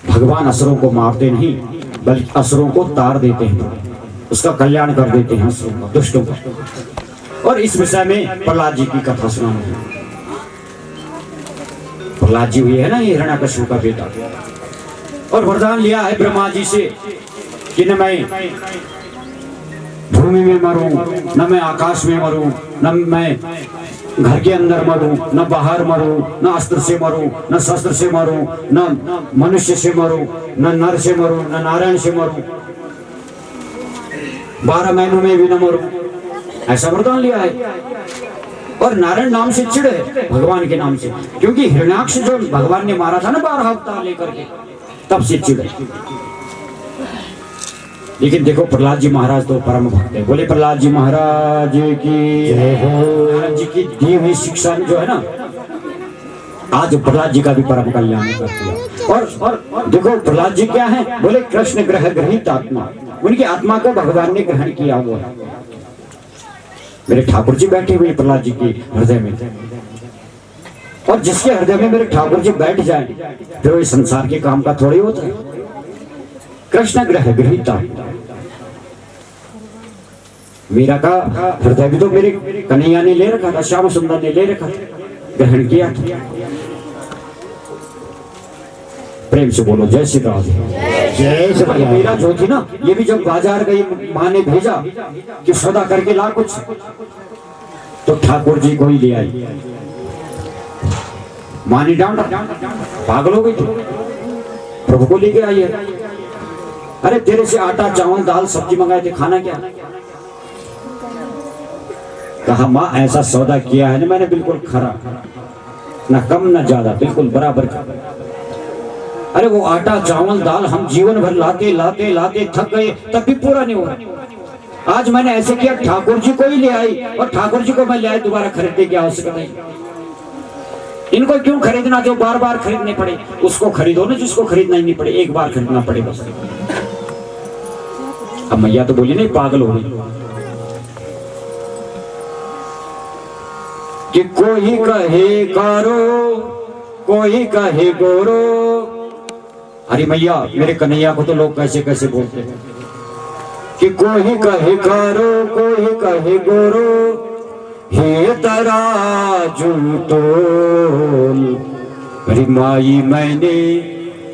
भगवान असुरों को मारते नहीं बल्कि असुरों को तार देते हैं, उसका कल्याण कर देते हैं असुरों का, दुष्टों का। और इस विषय में प्रहलाद जी की कथा सुनाना है। प्रहलाद जी हुए है ना ये हिरण्याकश्यप का बेटा, और वरदान लिया है ब्रह्मा जी से कि न मैं भूमि में मरूं, न मैं आकाश में मरूं, न मैं घर के अंदर मरूं, न बाहर मरूं, न अस्त्र से मरूं, न शस्त्र से मरूं, न मनुष्य से मरूं, न नर से मरूं, न नारायण से मरूं, 12 महीनों में भी न मरूं, ऐसा वरदान लिया है। और नारायण नाम से चिढ़ है भगवान के नाम से, क्योंकि हिरण्याक्ष जो भगवान ने मारा था ना 12 अवतार लेकर के, तब से चिढ़। लेकिन देखो प्रहलाद जी महाराज तो परम भक्त है। बोले प्रहलाद जी महाराज की जय हो। नारायण जी की दी हुई शिक्षा जो है ना, आज प्रहलाद जी का भी परम कल्याण करती है। और देखो प्रहलाद जी क्या है, बोले कृष्ण ग्रह ग्रहित आत्मा, उनकी आत्मा को भगवान ने ग्रहण किया हुआ है। मेरे ठाकुर जी बैठे हुए प्रहलाद जी के हृदय में, और जिसके हृदय में मेरे ठाकुर जी बैठ जाए फिर वो संसार के काम का थोड़ी होता है। कृष्ण ग्रह गृहीता, मीरा का हृदय भी तो मेरे कन्हैया ने ले रखा था, श्याम सुंदर ने ले रखा था, ग्रहण किया था। प्रेम से बोलो जय श्री राधे। जय श्री राधे। मीरा जो थी ना, ये भी जब बाजार गई, माँ ने भेजा कि सौदा करके ला कुछ, तो ठाकुर जी को ही ले आई। माँ ने डांटा, पागल हो गई थी, प्रभु को लेके आई है। अरे तेरे से आटा चावल दाल सब्जी मंगाए थे, खाना क्या? कहा माँ ऐसा सौदा किया है ना मैंने, बिल्कुल खरा, ना कम ना ज्यादा, बिल्कुल बराबर का। अरे वो आटा चावल दाल हम जीवन भर लाते लाते लाते थक गए, तब भी पूरा नहीं हुआ। आज मैंने ऐसे किया, ठाकुर जी को ही ले आई, और ठाकुर जी को मैं ले आई, दोबारा खरीदने की आवश्यकता नहीं। इनको क्यों खरीदना जो बार बार खरीदने पड़े? उसको खरीदो ना जिसको खरीदना ही नहीं पड़े, एक बार खरीदना पड़े बस। अब मैया तो बोली नहीं, पागल हो गई कि कोई कहे कारो, कोई कहे गोरो। अरे मैया मेरे कन्हैया को तो लोग कैसे कैसे बोलते हैं कि कोई कहे कारो, कोई कहे गोरो, हे तराजू तोल, अरे माई मैंने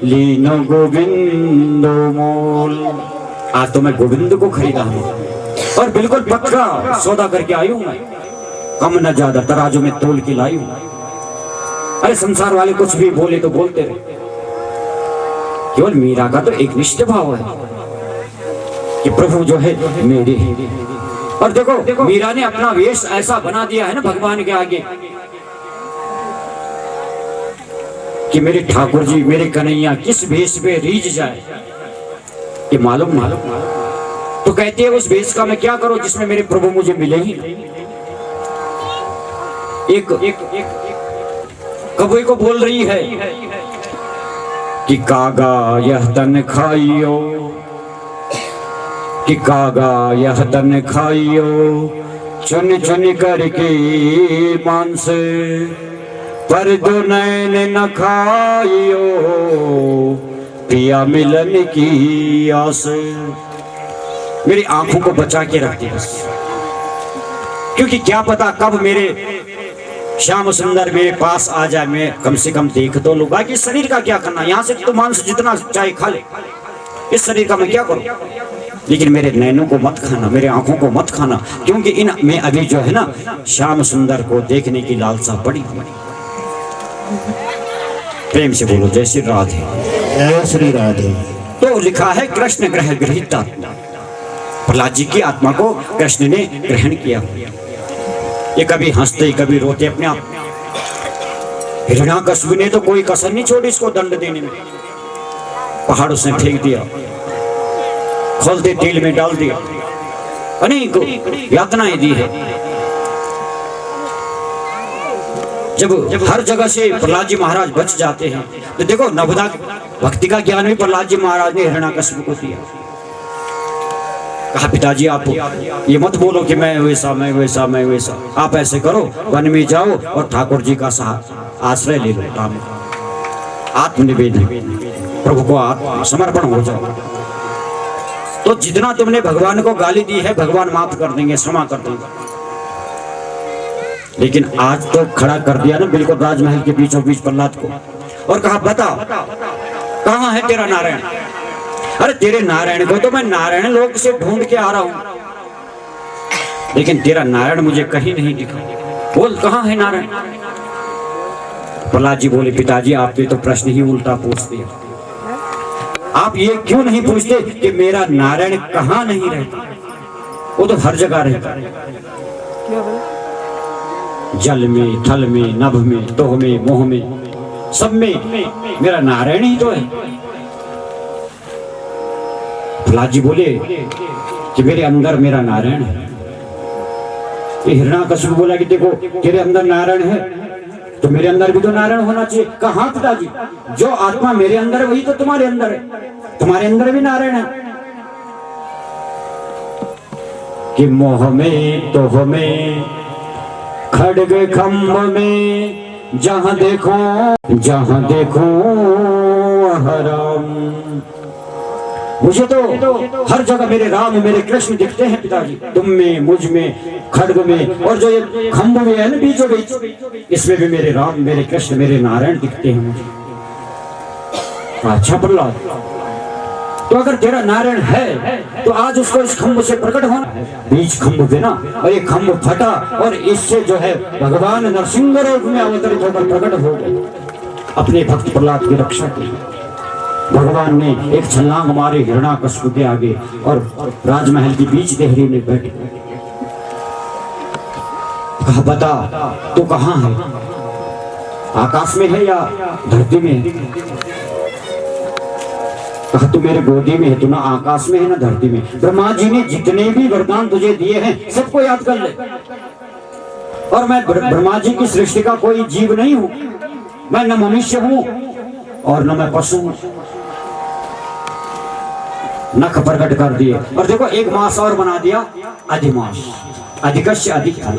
लीनो गोविंदो मोल। आज तो मैं गोविंद को खरीदा हूँ और बिल्कुल पक्का सौदा करके आई हूँ मैं, कम न ज्यादा, तराजू में तोल के लाई हूँ। अरे संसार वाले कुछ भी बोले तो बोलते रहे, केवल मीरा का तो एक निष्ठ भाव है कि प्रभु जो है मेरे हैं, और देखो मीरा ने अपना वेश ऐसा बना दिया है ना भगवान के आगे कि मेरे ठाकुर जी, मेरे कन्हैया किस वेश पे रीझ जाए ये मालूम। तो कहती है उस वेश का मैं क्या करूं जिसमें मेरे प्रभु मुझे मिले ही नहीं। एक कवि को बोल रही है कि कागा यह तन खाइयो, कि कागा यह तन खाइयो, चुन चुन करके मांस, पर दो नैन न खाइयो, पिया मिलन की आस। मेरी आंखों को बचा के रखती बस, क्योंकि क्या पता कब मेरे श्याम सुंदर मेरे पास आ जाए, मैं कम से कम देख तो लूं। बाकी शरीर का क्या करना, यहाँ से तो मांस जितना चाहे खा ले, इस शरीर का मैं क्या करूं। लेकिन मेरे नैनों को मत खाना, मेरे आंखों को मत खाना, क्योंकि इन में अभी जो है ना श्याम सुंदर को देखने की लालसा बड़ी। प्रेम से बोलो जय श्री राधे,
जय श्री राधे।
तो लिखा है कृष्ण ग्रह गृहीत आत्मा, प्रहलाद जी की आत्मा को कृष्ण ने ग्रहण किया। ये कभी हंसते कभी रोते अपने आप। हिरण्याकश्यप ने तो कोई कसर नहीं छोड़ी इसको दंड देने में, पहाड़ उसने फेंक दिया, खोलते तेल में डाल दिया, अनेक यातनाएं दी है। जब हर जगह से प्रहलाद जी महाराज बच जाते हैं, तो देखो नवदा भक्ति का ज्ञान भी प्रहलाद जी महाराज ने हिरण्याकश्यप को दिया। कहा पिताजी आप ये मत बोलो कि मैं वैसा मैं वैसा मैं वैसा, आप ऐसे करो वन में जाओ और ठाकुर जी का आश्रय ले लो, आत्मनिवेदन, प्रभु को आत्म समर्पण हो जाओ। तो जितना तुमने भगवान को गाली दी है भगवान माफ कर देंगे, क्षमा कर देंगे। लेकिन आज तो खड़ा कर दिया ना बिल्कुल राजमहल के बीचों बीच प्रहलाद को, और कहा बता कहाँ है तेरा नारायण। अरे तेरे नारायण को तो मैं नारायण लोक से ढूंढ के आ रहा हूं, लेकिन तेरा नारायण मुझे कहीं नहीं दिखा, बोल कहाँ है नारायण। प्रहलाद जी बोले पिताजी आपने तो प्रश्न ही उल्टा पूछ दिया। आप ये क्यों नहीं पूछते कि मेरा नारायण कहाँ नहीं रहता, वो तो हर जगह रहता है, जल में थल में नभ में तोह में मोह में सब में मेरा नारायण ही तो है। प्रहलाद जी बोले कि मेरे अंदर मेरा नारायण है। हिरण्याकश्यप बोला कि देखो तेरे अंदर नारायण है तो मेरे अंदर भी तो नारायण होना चाहिए। कहा पिताजी, जो आत्मा मेरे अंदर है वही तो तुम्हारे अंदर है, तुम्हारे अंदर भी नारायण है। कि मोह में तोह में खड्ग खम्भ में जहां देखो हराम। मुझे तो हर जगह मेरे राम मेरे कृष्ण दिखते हैं पिताजी, तुम में मुझ में खड्ग में, और जो ये खम्भ में है ना बीचों बीच, इसमें भी मेरे राम मेरे कृष्ण मेरे नारायण दिखते हैं मुझे। अच्छा प्रहलाद, तो अगर तेरा नारायण है तो आज उसको इस खम्भ से प्रकट होना है। बीच खम्भ पे ना, और ये खम्भ फटा और इससे जो है भगवान नरसिंह रूप में अवतरित होकर प्रकट हो गए अपने भक्त प्रहलाद की रक्षा के लिए। भगवान ने एक छलांग मारे हिरण्याकश्यप के आगे और राजमहल के बीच देहरी में बैठ गए। कहा बता तू कहाँ है, आकाश में है या धरती में है। कहा तू मेरे गोदी में है, तू ना आकाश में है ना धरती में। ब्रह्मा जी ने जितने भी वरदान तुझे दिए हैं सबको याद कर ले। और मैं ब्रह्मा जी की सृष्टि का कोई जीव नहीं हूं, मैं न मनुष्य हूं और न मैं पशु हूं। नख प्रकट कर दिए और देखो एक मास और बना दिया, अधिमास, अधिकस्य अधिक था,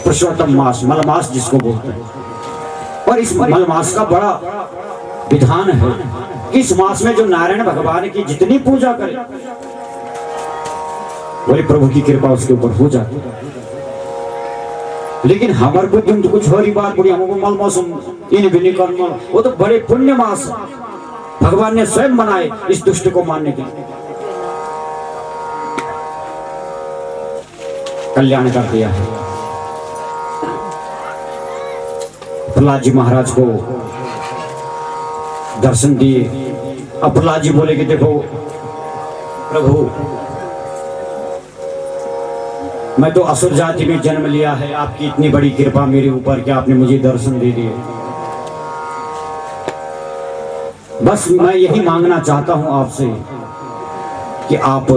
पुरुषोत्तम मास, मलमास जिसको बोलते हैं। और इस मलमास का बड़ा विधान है। इस मास में जो नारायण भगवान की जितनी पूजा करे बोले प्रभु की कृपा उसके ऊपर हो जाती। लेकिन हमारे को तुम कुछ हो रही बात बुरी, हमको मल मौसम इन भी नहीं करना, वो तो बड़े पुण्य मास भगवान ने स्वयं बनाए इस दुष्ट को मानने के लिए। कल्याण कर दिया है। प्रहलाद जी महाराज को दर्शन दिए। अब प्रहलाद जी बोले कि देखो प्रभु मैं तो असुर जाति में जन्म लिया है, आपकी इतनी बड़ी कृपा मेरे ऊपर कि आपने मुझे दर्शन दे दिए। बस मैं यही मांगना चाहता हूं आपसे कि आप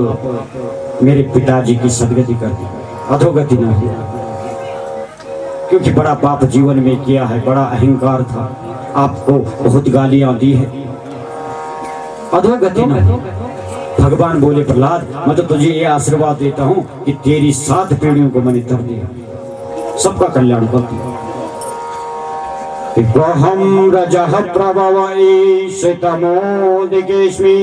मेरे पिताजी की सदगति कर दी, अधोगति ना हो, क्योंकि बड़ा पाप जीवन में किया है, बड़ा अहंकार था, आपको बहुत गालियां दी है, अधोगति ना हो। भगवान बोले प्रहलाद, मैं तो तुझे ये आशीर्वाद देता हूं कि तेरी 7 पीढ़ियों को मैंने तर दिया, सबका कल्याण कर दिया। हम रजः प्रभवै श्रितमोदिकेस्मि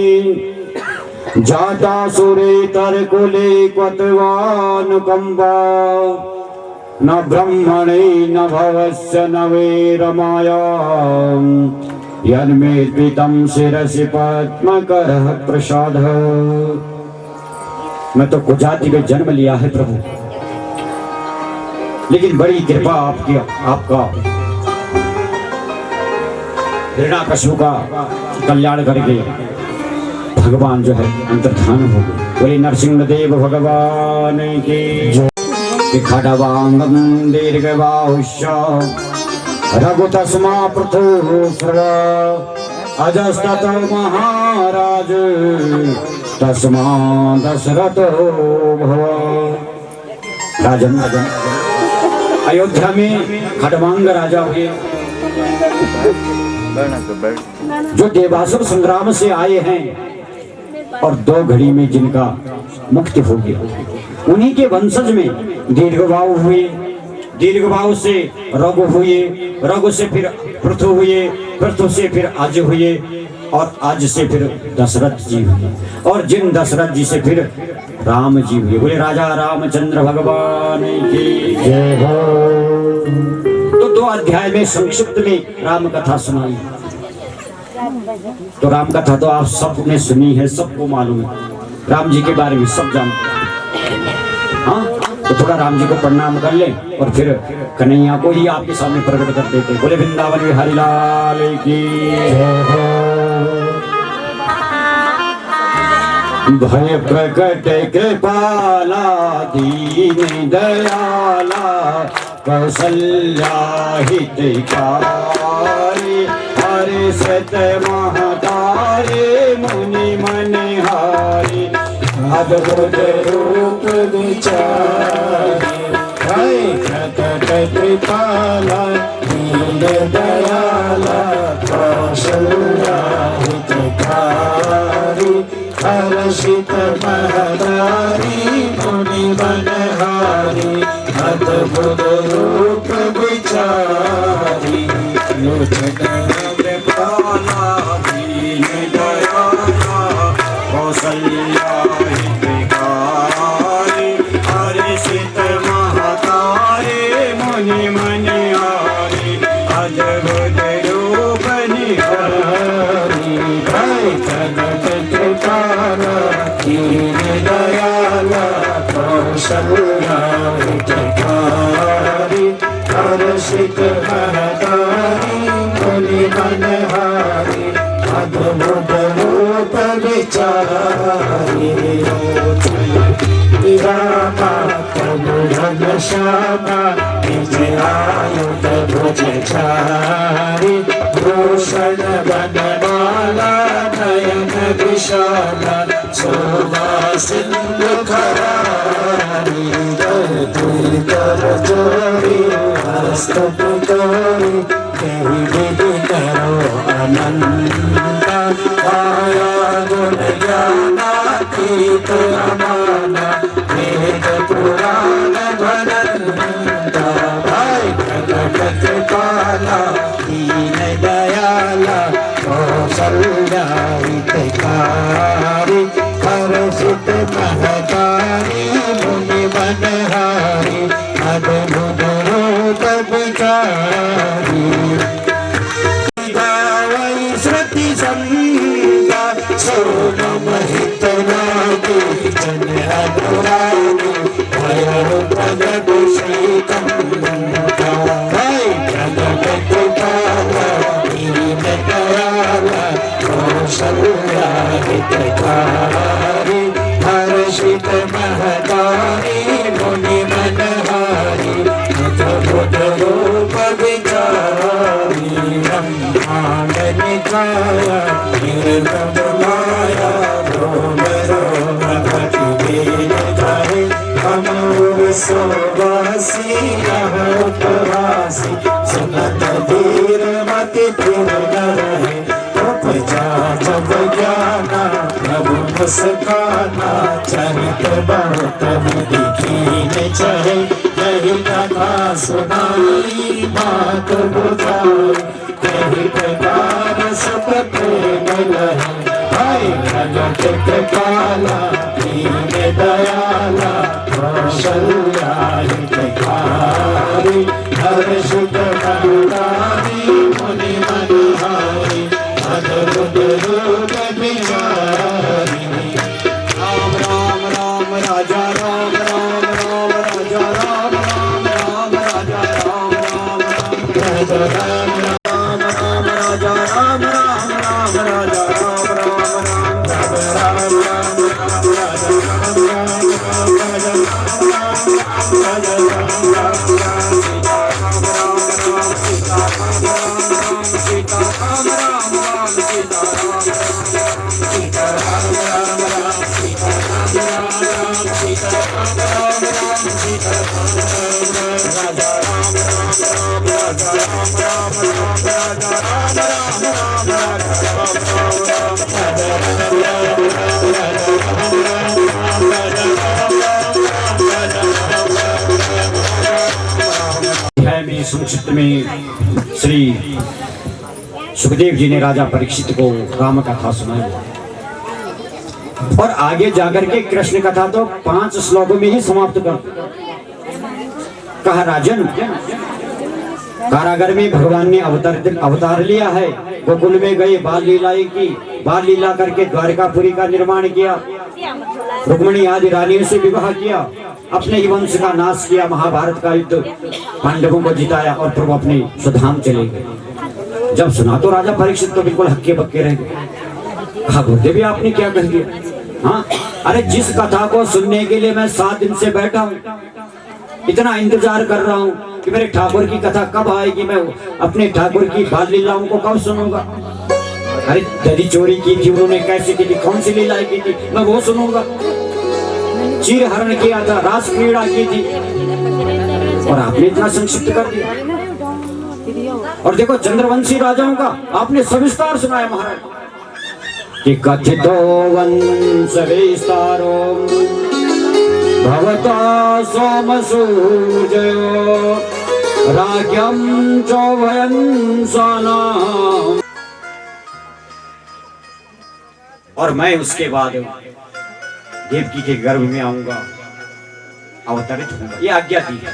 जाता सुरेतर कुले क्वत्वानुकंपा न ब्रह्मणे न भवस्य न वीरमाया यन्मे प्रीतम शिरसि पद्मकरः प्रसाद। मैं तो कुजाति में जन्म लिया है प्रभु, लेकिन बड़ी कृपा आपकी, आपका हिरण्याकश्यप का कल्याण करके भगवान जो है अंतर्धान हो गए। बोले नरसिंहदेव भगवान की। खडवांगम दीर्घबाहुष्य रघुतस्मा पृथुश्र अजस्तत महाराज तस्मा दशरथो भव। राजन अयोध्या में खडवांग राजा हुए जो देवासुर संग्राम से आए हैं और 2 घड़ी में जिनका मुक्ति हो गया, उन्हीं के वंशज में दीर्घबाहु हुए, दीर्घबाहु से रघु हुए, रघु से फिर पृथु हुए, पृथु से फिर अज हुए और अज से फिर दशरथ जी हुए और जिन दशरथ जी से फिर राम जी हुए। बोले राजा रामचंद्र भगवान की जय हो। तो 2 अध्याय में संक्षिप्त में राम कथा सुनाई। तो राम कथा तो आप सबने सुनी है, सबको मालूम है, राम जी के बारे में सब जानते हैं। हाँ, तो थोड़ा राम जी को प्रणाम कर ले और फिर कन्हैया को ही आपके सामने प्रकट कर देते। बोले वृंदावन बिहारी लाल की जय हो। भय प्रकट कृपाला दीन दयाला कौसल्या हितकारी हर्षित महतारी मुनि मनहारी अद्भुत रूप विचारी। भय प्रकट कृपाला दीन दयाला कौसल्या हितकारी हर्षित महतारी मुनि मनहारी अद्भुत रूप विचारी। लोचन कृपाला दीन दयाला कौसल्या हितकारी हर्षित महतारी मुनि मनहारी अद्भुत रूप निहारी। भय प्रकट कृपाला दीन दयाला कौसल्या हितकारी हर्षित महतारी मुनि मनहारी अद्भुत रूप विचारी। रामा तनु घनश्यामा निज आयुध भुजधारी भूषण वनमाला नयन विशाला शोभा सिंधु करारी। धरती कर जोड़ी हस्त पुकारी कही विधि करो अनंता आया गुण ज्ञानातीत अमाना वेद पुराण भनंता। भाई प्रकट कृपाला दीन दयाला कौसल्या हितकारी हर्षित महतारी मुनि मनहारी अद्भुत रूप विचारी। गावै श्रुति संगा सोनम हितनादी जन अनुरागी भयरु प्रगट श्रीकंका। भय प्रगट कृपाला दीन दयाला कौसल्या हितकारी हर्षित महतारी मुनि हम सोवासी उपवासी सुनत धीर मति फिर न रहे उपजा जब ज्ञाना प्रभु मुस्काना चरित बहुत दिखी चाहे कही कथा सुनाई बात बुझाई कही प्रकार सुख प्रेम लहे भाई जगत काला दीन दयाला कौशल्या हितकारी हर्षित मंदारी मुनि मनहारी अद्भुत रूप बिचारी राम राम राम राजा राम राम राम राजा राम राम राम राजा राम राम राम राम राम राजा राम राम राम राजा राम राम में संक्षिप्त में श्री सुखदेव जी ने राजा परीक्षित को राम कथा सुनाई और आगे जाकर के कृष्ण कथा तो 5 श्लोकों में ही समाप्त कर कहा राजन कारागार में भगवान ने अवतार लिया है गोकुल में गए बाल लीला करके द्वारकापुरी का निर्माण किया रुक्मिणी आदि रानियों से विवाह किया अपने ही वंश का नाश किया महाभारत का युद्ध पांडवों को जिताया और प्रभु अपने स्वधाम चले गए। जब सुना तो राजा परीक्षित तो बिल्कुल हक्के बक्के रह गए। कहा गुरुदेव आपने क्या कह दिया? हाँ अरे जिस कथा को सुनने के लिए मैं 7 दिन से बैठा हूँ इतना इंतजार कर रहा हूँ कि मेरे ठाकुर की कथा कब आएगी, मैं अपने ठाकुर की बाल लीलाओं को कब सुनूंगा। अरे दधी चोरी की थी उन्होंने कैसे की थी, कौन सी लीलाएं की थी, मैं वो सुनूंगा। चीर हरण किया था, रास क्रीड़ा की थी और आपने इतना संक्षिप्त कर दिया। और देखो चंद्रवंशी राजाओं का आपने सविस्तार सुनाया महाराज कि कथितो वंश विस्तारो भवता सोम सूर्यो राज्ञं च वयं सानाम। और मैं उसके बाद देवकी के गर्भ में आऊंगा, अवतरित होऊंगा। ये आज्ञा दी है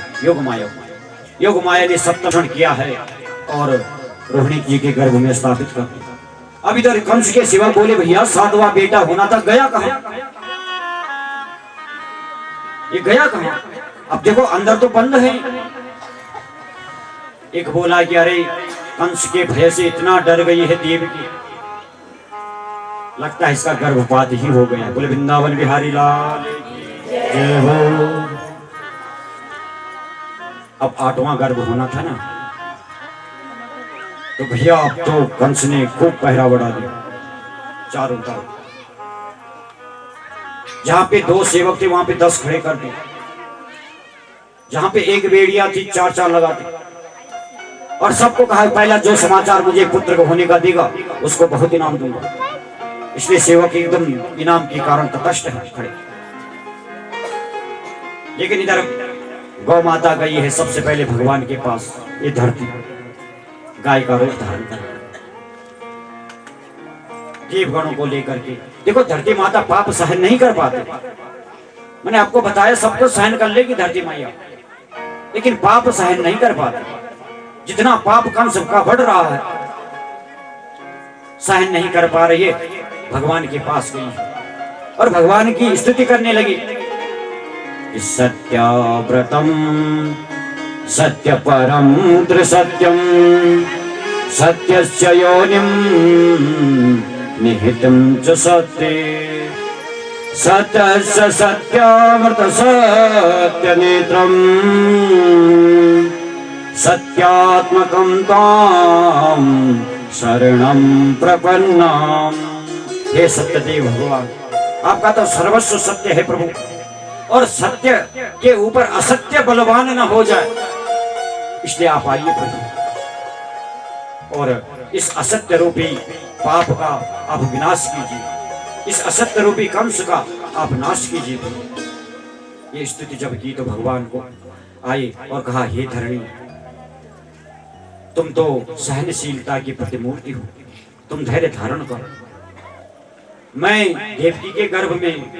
योग माया ने सप्तमण किया है और रोहिणी जी के गर्भ में स्थापित कर दिया। अब इधर कंस के सिवा बोले भैया 7वां बेटा होना था, गया कहां? ये गया कहां? अब देखो अंदर तो बंद है। एक बोला कि अरे कंस के भय से इतना डर गई है देवकी, लगता है इसका गर्भपात ही हो गया। बोले वृंदावन बिहारी लाल जय हो। अब 8वां गर्भ होना था ना, तो भैया अब तो कंस ने खूब पहरा बढ़ा दिया चारों तरफ। जहां पे 2 सेवक थे वहां पे 10 खड़े कर दिए, जहां पे 1 बेड़िया थी 4 लगा दी और सबको कहा पहला जो समाचार मुझे पुत्र को होने का देगा उसको बहुत इनाम दूंगा। इसलिए सेवक एकदम इनाम के कारण तटस्थ है खड़े। लेकिन इधर गौ माता गई है सबसे पहले भगवान के पास। ये धरती गाय का रूप धारण कर देवगणों को लेकर के। देखो धरती माता पाप सहन नहीं कर पाते। मैंने आपको बताया सबको सहन कर लेगी धरती मैया, लेकिन पाप सहन नहीं कर पाते। जितना पाप कंस का बढ़ रहा है सहन नहीं कर पा रही है, भगवान के पास गई और भगवान की स्तुति करने लगी। सत्याव्रतम सत्य परम त्रिसत्यम सत्यस्य योनिम निहितम च सत्ये सत्यस्य सत्याव्रत सत्य नेत्रम सत्यात्मकं ताम शरणं प्रपन्नाम। हे सत्यदेव भगवान, आपका तो सर्वस्व सत्य है प्रभु, और सत्य के ऊपर असत्य बलवान न हो जाए, इसलिए आप आइए प्रभु और इस असत्य रूपी पाप का आप विनाश कीजिए, इस असत्य रूपी कंस का आप नाश कीजिए प्रभु। ये स्तुति जब की तो भगवान को आए और कहा, हे धरणी, तुम तो सहनशीलता की प्रतिमूर्ति हो, तुम धैर्य धारण करो। मैं देवकी के गर्भ में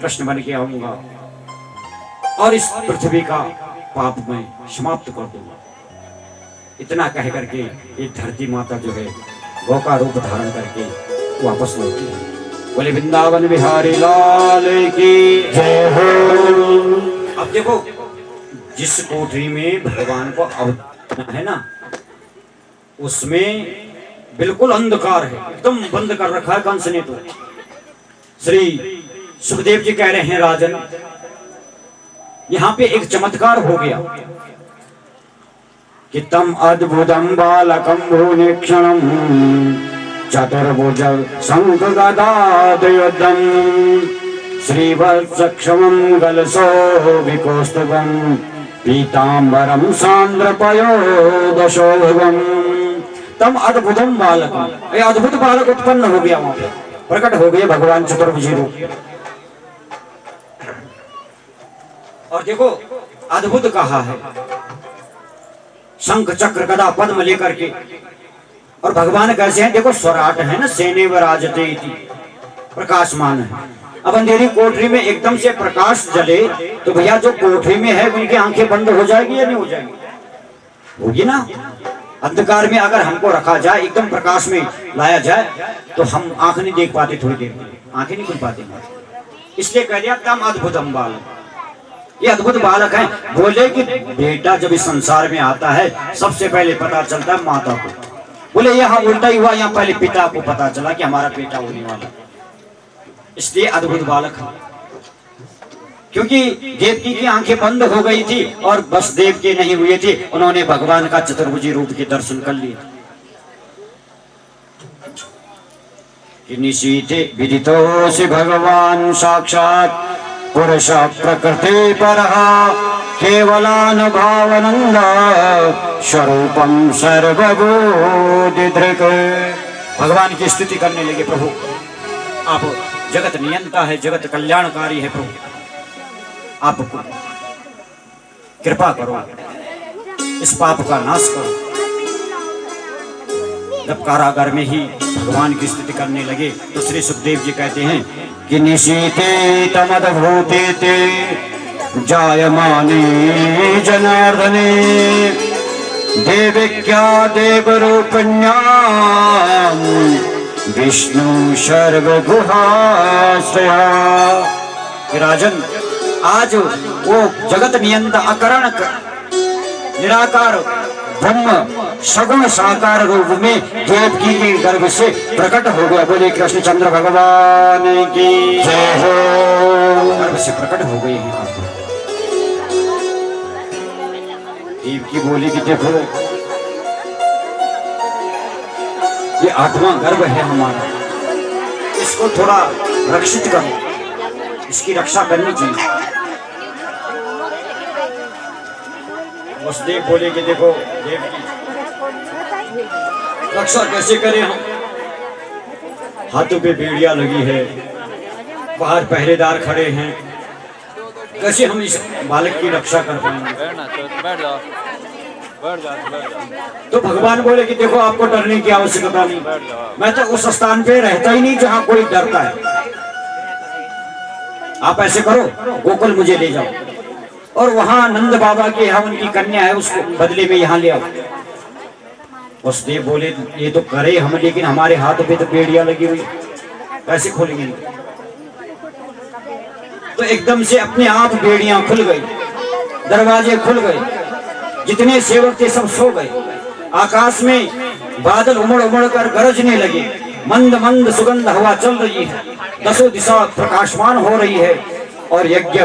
कृष्ण बन के आऊंगा और इस पृथ्वी का पाप मैं समाप्त कर दूंगा। इतना कह करके ये धरती माता जो है गौ का रूप धारण करके वापस लौटी है। बोले वृंदावन बिहारी लाल की जय हो। अब देखो, जिस कोठरी में भगवान को अवतार है ना, उसमें बिल्कुल अंधकार है, एकदम बंद कर रखा है कंस ने। तो श्री सुखदेव जी कह रहे हैं, राजन यहां पे एक चमत्कार हो गया कि तम अद्भुतम बालकम भुवनेक्षणम चतुर्भुज शंख गदायुधम श्रीवत्सक्षमं गलसो विकौस्तुभम पीतांबरम सांद्रपयोदशोभम। तम अद्भुतम बालकम, ये अद्भुत बालक उत्पन्न हो गया, वहां पे प्रकट हो गए भगवान चतुर्भुजी रूप। और देखो अद्भुत कहा है, शंख चक्र गदा पद्म लेकर के। और भगवान कैसे हैं देखो, स्वराट है ना, सेने विराजते इति, प्रकाशमान है। अब अंधेरी कोठरी में एकदम से प्रकाश जले तो भैया जो कोठरी में है उनकी आंखें बंद हो जाएगी या नहीं हो जाएगी? होगी ना। अंधकार में अगर हमको रखा जाए, एकदम प्रकाश में लाया जाए तो हम आंख नहीं देख पाते, थोड़ी देर आंखें नहीं खुल पाती। इसलिए कह दिया तम अद्भुतम बालक, ये अद्भुत बालक है। बोले कि बेटा जब इस संसार में आता है सबसे पहले पता चलता है माता को। बोले यहाँ उल्टा ही हुआ, यहाँ पहले पिता को पता चला कि हमारा बेटा होने वाला, इसलिए अद्भुत बालक है। क्योंकि देवकी की आंखें बंद हो गई थी और वसुदेव के नहीं हुए थे, उन्होंने भगवान का चतुर्भुजी रूप के दर्शन कर लिए। निशीथे विदितोऽसि भगवान साक्षात् पुरुष प्रकृति परः केवलानुभावानंद स्वरूपम सर्वभूतिधृक्। भगवान की स्तुति करने लगे, प्रभु आप जगत नियंता है, जगत कल्याणकारी है, प्रभु आप कृपा करो, इस पाप का नाश करो। जब कारागार में ही भगवान की स्तुति करने लगे तो श्री सुखदेव जी कहते हैं कि निशीते तमद्भूते ते जायमाने जनार्दने देविक्या देवरूपण्यां विष्णु सर्वगुहाश्रया। राजन आज वो जगत नियंता अकरण निराकार ब्रह्म सगुण साकार रूप में देवकी के गर्भ से प्रकट हो गया। बोले कृष्णचंद्र भगवान की जय हो। गर्भ से प्रकट हो गए हैं। देवकी बोली कि देखो ये आत्मा गर्भ है हमारा, इसको थोड़ा रक्षित करो, इसकी रक्षा करनी चाहिए। वसुदेव बोले कि देखो देवकी रक्षा कैसे करें हम, हाथों पे बेड़ियां लगी है, बाहर पहरेदार खड़े हैं, कैसे हम इस बालक की रक्षा कर पाएंगे? तो भगवान बोले कि देखो आपको डरने की आवश्यकता नहीं, मैं तो उस स्थान पे रहता ही नहीं जहां कोई डरता है। आप ऐसे करो, गोकुल मुझे ले जाओ और वहां नंद बाबा के यहाँ उनकी कन्या है, उसको बदले में यहाँ ले आओ। वसुदेव बोले ये तो करे हम, लेकिन हमारे हाथ पे तो बेड़ियां लगी हुई, कैसे खोलेंगे? तो एकदम से अपने आप बेड़ियां खुल गई, दरवाजे खुल गए, जितने सेवक थे सब सो गए। आकाश में बादल उमड़ उमड़ कर गरजने लगे, मंद मंद सुगंध हवा चल रही है, दसों दिशा प्रकाशमान हो रही है और यज्ञ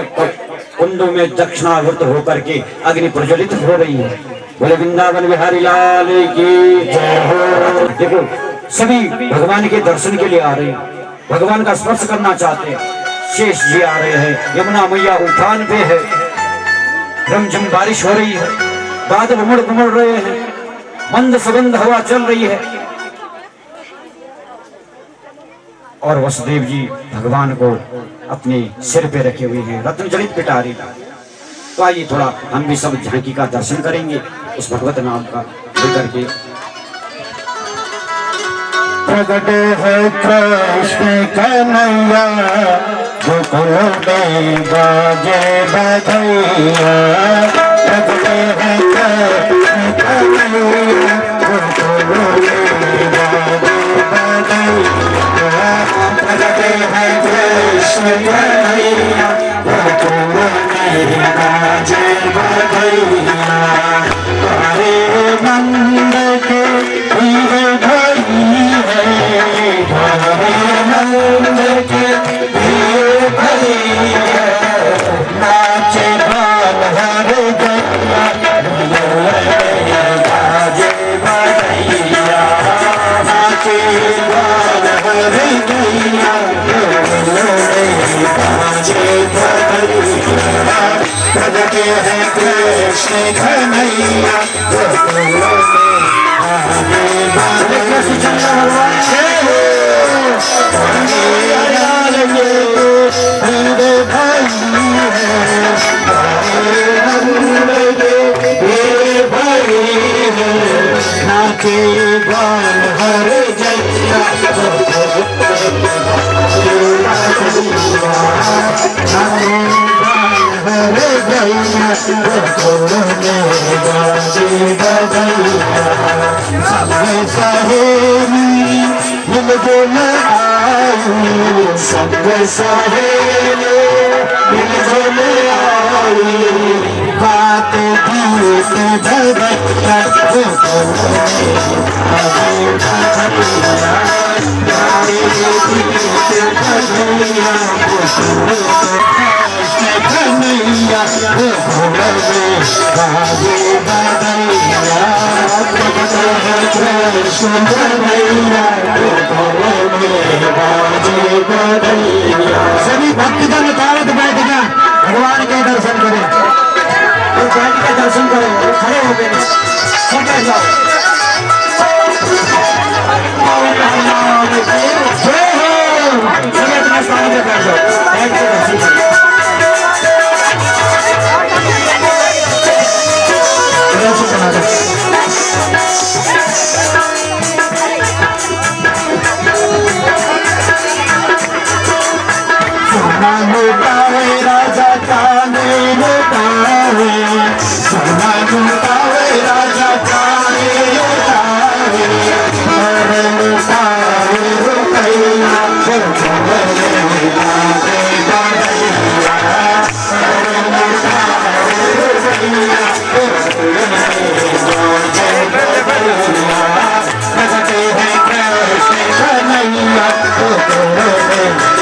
कुंडों में दक्षिणावर्त होकर के अग्नि प्रज्वलित हो रही है। बोले वृंदावन बिहारी लाल की जय हो। देखो सभी भगवान के दर्शन के लिए आ रहे हैं, भगवान का स्पर्श करना चाहते हैं,
शेष जी आ रहे हैं, यमुना मैया उठान पे है, रमझम बारिश हो रही है, बादल उमड़ उमड़ रहे हैं, मंद सुगंध हवा चल रही है और वसुदेव जी भगवान को अपने सिर पे रखे हुए हैं, रत्न जड़ित पिटारी। तो आइए थोड़ा हम भी सब झांकी का दर्शन करेंगे उस भगवत नाम का लेकर के।
प्रगट है कृष्ण कन्हैया, गोकुल में बाजे बधैया। प्रगट है कृष्ण कन्हैया, गोकुल में बाजे बधैया। प्रगट है कृष्ण कन्हैया, गोकुल में बाजे बधैया। हरे नंद के प्रगट है कृष्ण कन्हैया, गोकुल में आगे बाजे नाचे बाल हर जैया। हरे गैया गोकुल में बाजे बधैया। सब सहेली मिलजुल आई, सब सहेली मिलजुल आई। बात गीत भगैया गोकुल में बाजे बधैया। गाए गीत भगैया गोकुल कन्हैया, गोकुल में बाजे बधैया। प्रगट है कृष्ण कन्हैया, गोकुल में बाजे बधैया। सभी भक्तजन उठावत बैठ जा, भगवान के दर्शन करें,
और बैठ के दर्शन करें, खड़े हो गए सब बैठ जाओ।
जय हो।
सभी अपने स्थान पे बैठ जाओ, बैठ के दर्शन करें।
सोना लुटावे राजा काने लुटावे, सोना लुटावे राजा काने लुटावे। और लुटावे रुपैया गोकुल में बाजे बधैया। और लुटावे रुपैया गोकुल में बाजे बधैया। प्रगट है कृष्ण कन्हैया, गोकुल में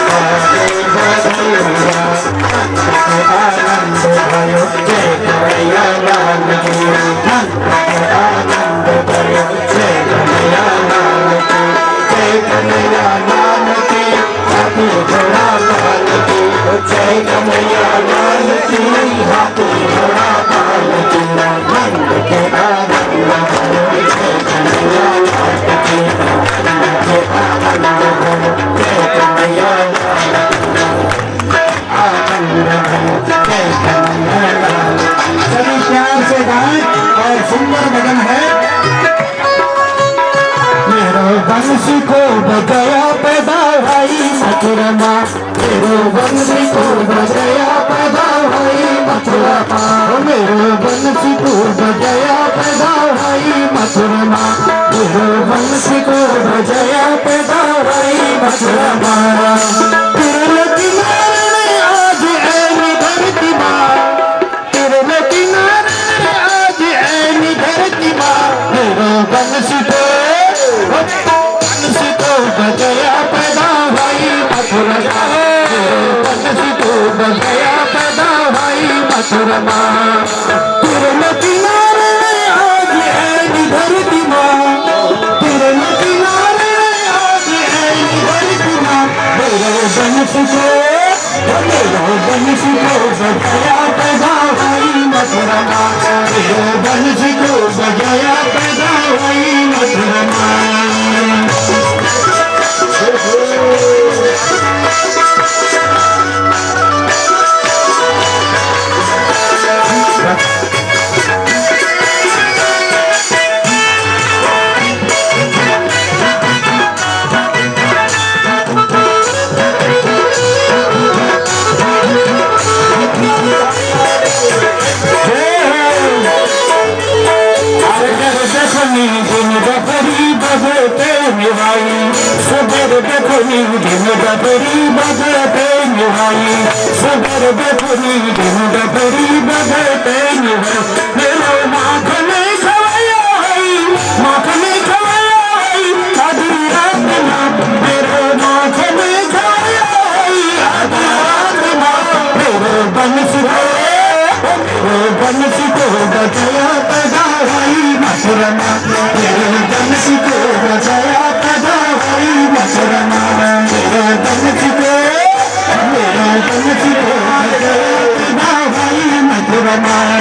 बाजे बधैया। आनंद भयो जय कन्हैया लाल की, आनंद भयो जय कन्हैया लाल की, जय कन्हैया लाल की, हाथी घोड़ा लाल की, जय कन्हैया लाल की, हाथी घोड़ा लाल की। नंद के आनंद भयो जय कन्हैया लाल की, नंद के आनंद भयो जय कन्हैया लाल की, आनंद भयो जय कन्हैया लाल। सभी प्यार से गाएं और सुंदर भजन है। मेरो बंसी को बजाया पैदा भाई मथुरा माँ, मेरो बंसी को बजाया पैदा भाई मथुरा माँ। मेरो बंसी को बजाया पैदा भाई मथुरा माँ, मेरो बंसी को बजाया पैदा भाई मथुरा माँ। तिरल किनारे आज ऐनी धरती माँ, तिरल किनारे आज ऐनी धरती माँ। मेरो बंसी को बजाया पैदा भाई मथुरा माँ, बंसी को बजाया पैदा भाई मथुरा माँ। तिरल किनारे आज ऐनी धरती माँ, तिरल किनारे आज ऐनी धरती माँ। मेरो बंसी को बंसी को बजाया पैदा हुई मथुरा माँ, मेरे बंसी को बजाया पैदा हुई मथुरा माँ। सबर देखनी दिन डबरी बजते निभाई, सबर देखनी दिन डबरी बजते निभाई। मेरे माथ में खवाया है, माथ में खवाया है आधी रात माँ, मेरे माथ में खवाया है आधी रात माँ। मेरे बंसी को बजाया पैदा हुई मथुरा माँ, मेरे बंसी को बजाया पैदा हुई मथुरा माँ। मेरे बंसी को बजाया पैदा हुई मथुरा माँ।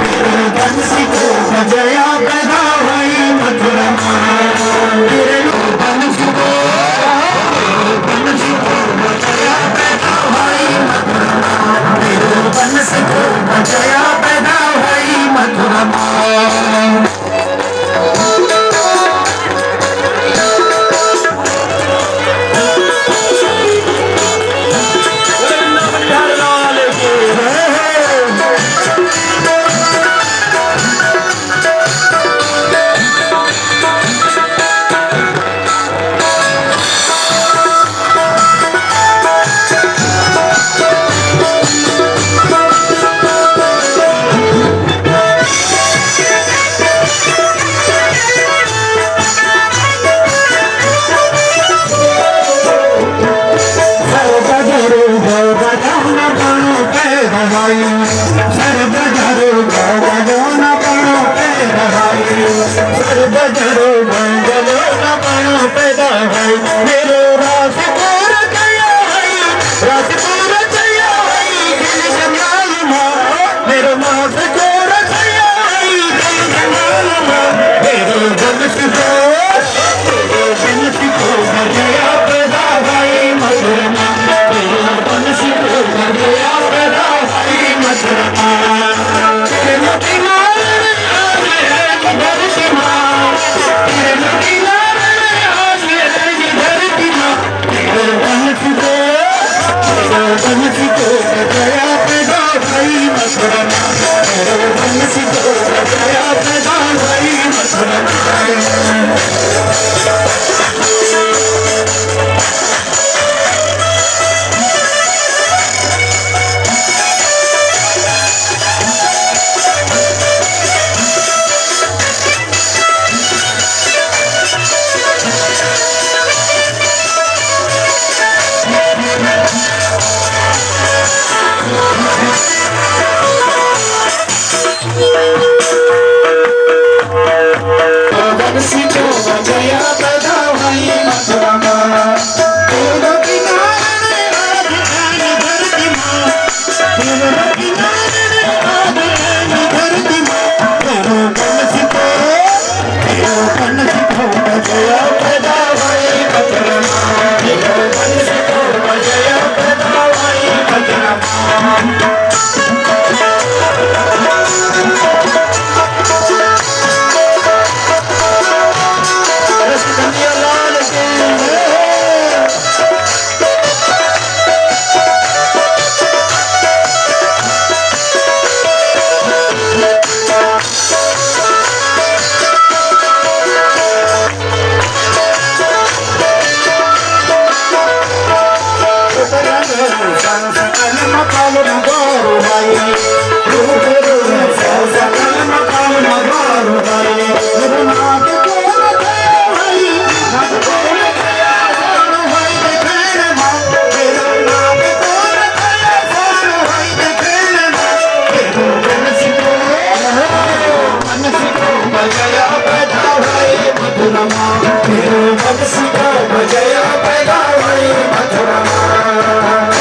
बंसी को बजाया पैदा हुई मथुरा माँ, बंसी को बजाया पैदा हुई मथुरा माँ। बंसी को बजाया पैदा हुई मथुरा माँ, बंसी को बजाया पैदा हुई मथुरा माँ। बंसी को मथुरमा तिरुवंशी को बजया पैदा वही मथुरमा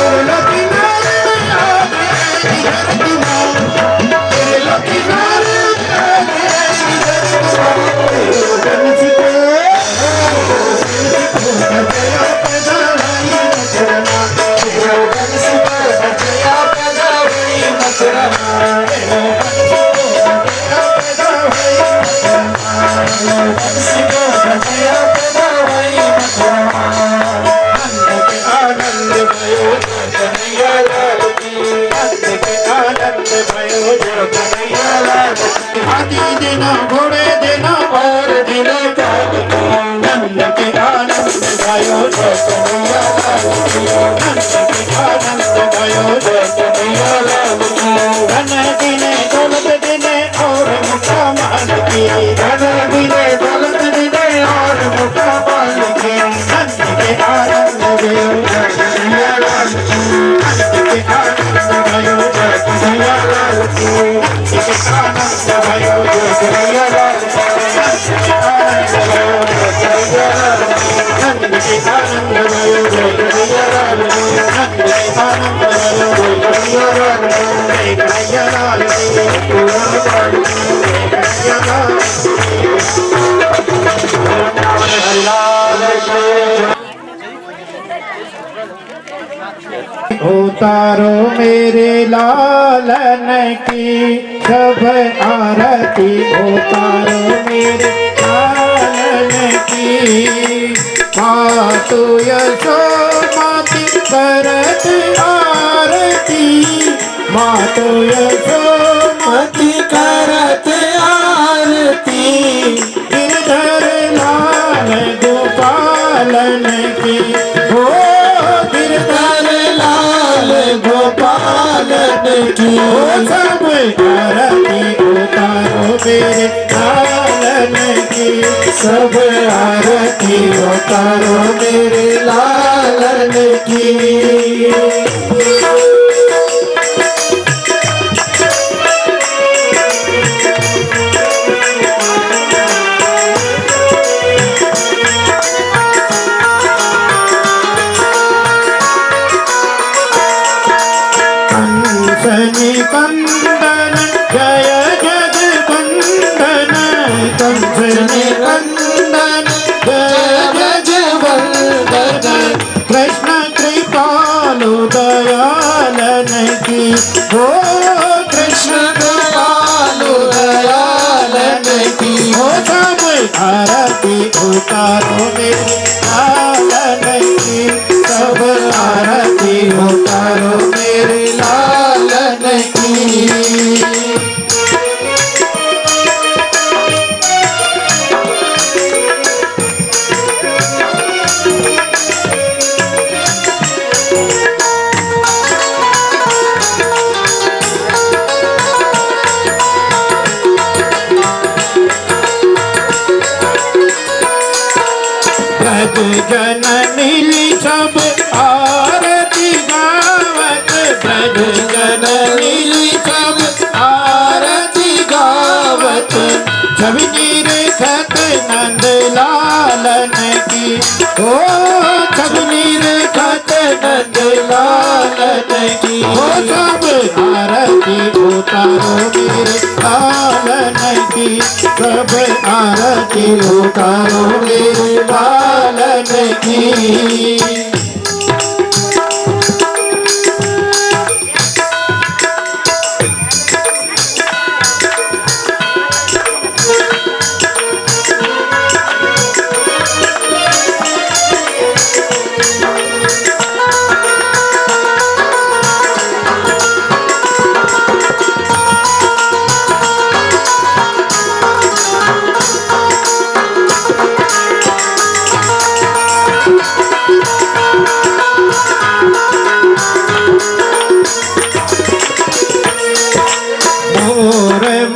घोड़े देना और दिले नंद के आनंद गायो जय कन्हैया लाल की नंद के आनंद गायो जय कन्हैया लाल की धन दिने दौलत दिने और मुक्ता माल की धन दिने दौलत दिने और मुक्ता माल की नंद के आनंद गायो जय कन्हैया लाल की नंद के आनंद गायो जय कन्हैया लाल की नंद के आनंद गायो जय कन्हैया लाल की नंद के आनंद गायो जय कन्हैया लाल की नंद के आनंद गायो जय कन्हैया लाल की जय कन्हैया लाल की जय कन्हैया लाल उतारो मेरे लालन की सब आरती उतारो मेरे लालन की मातु यशोमती करत आरती मातु यशोमती करत आरती गिरधर लाल गोपालन की हो गिरधर लाल गोपालन की हो सब आरती उतारो मेरे लालन की सब आरती उतारो मेरे लालन की कंदन जय जगवंदन कंसने कंदन जय जगवंदन कृष्ण कृपालु दयालन की हो कृष्ण कृपालु दयालन की हो सब आरती उतारो मेरे लालन की सब आरती उतारो मेरे लालन की ब्रज जननी सब आरती गावत ब्रज जननी सब आरती गावत छवि रेखत नंद लालन की ओ छवि रेखत नंद लालन की हो सब आरती उतारो मेरे लालन की सब आरती उतारो मेरे लालन की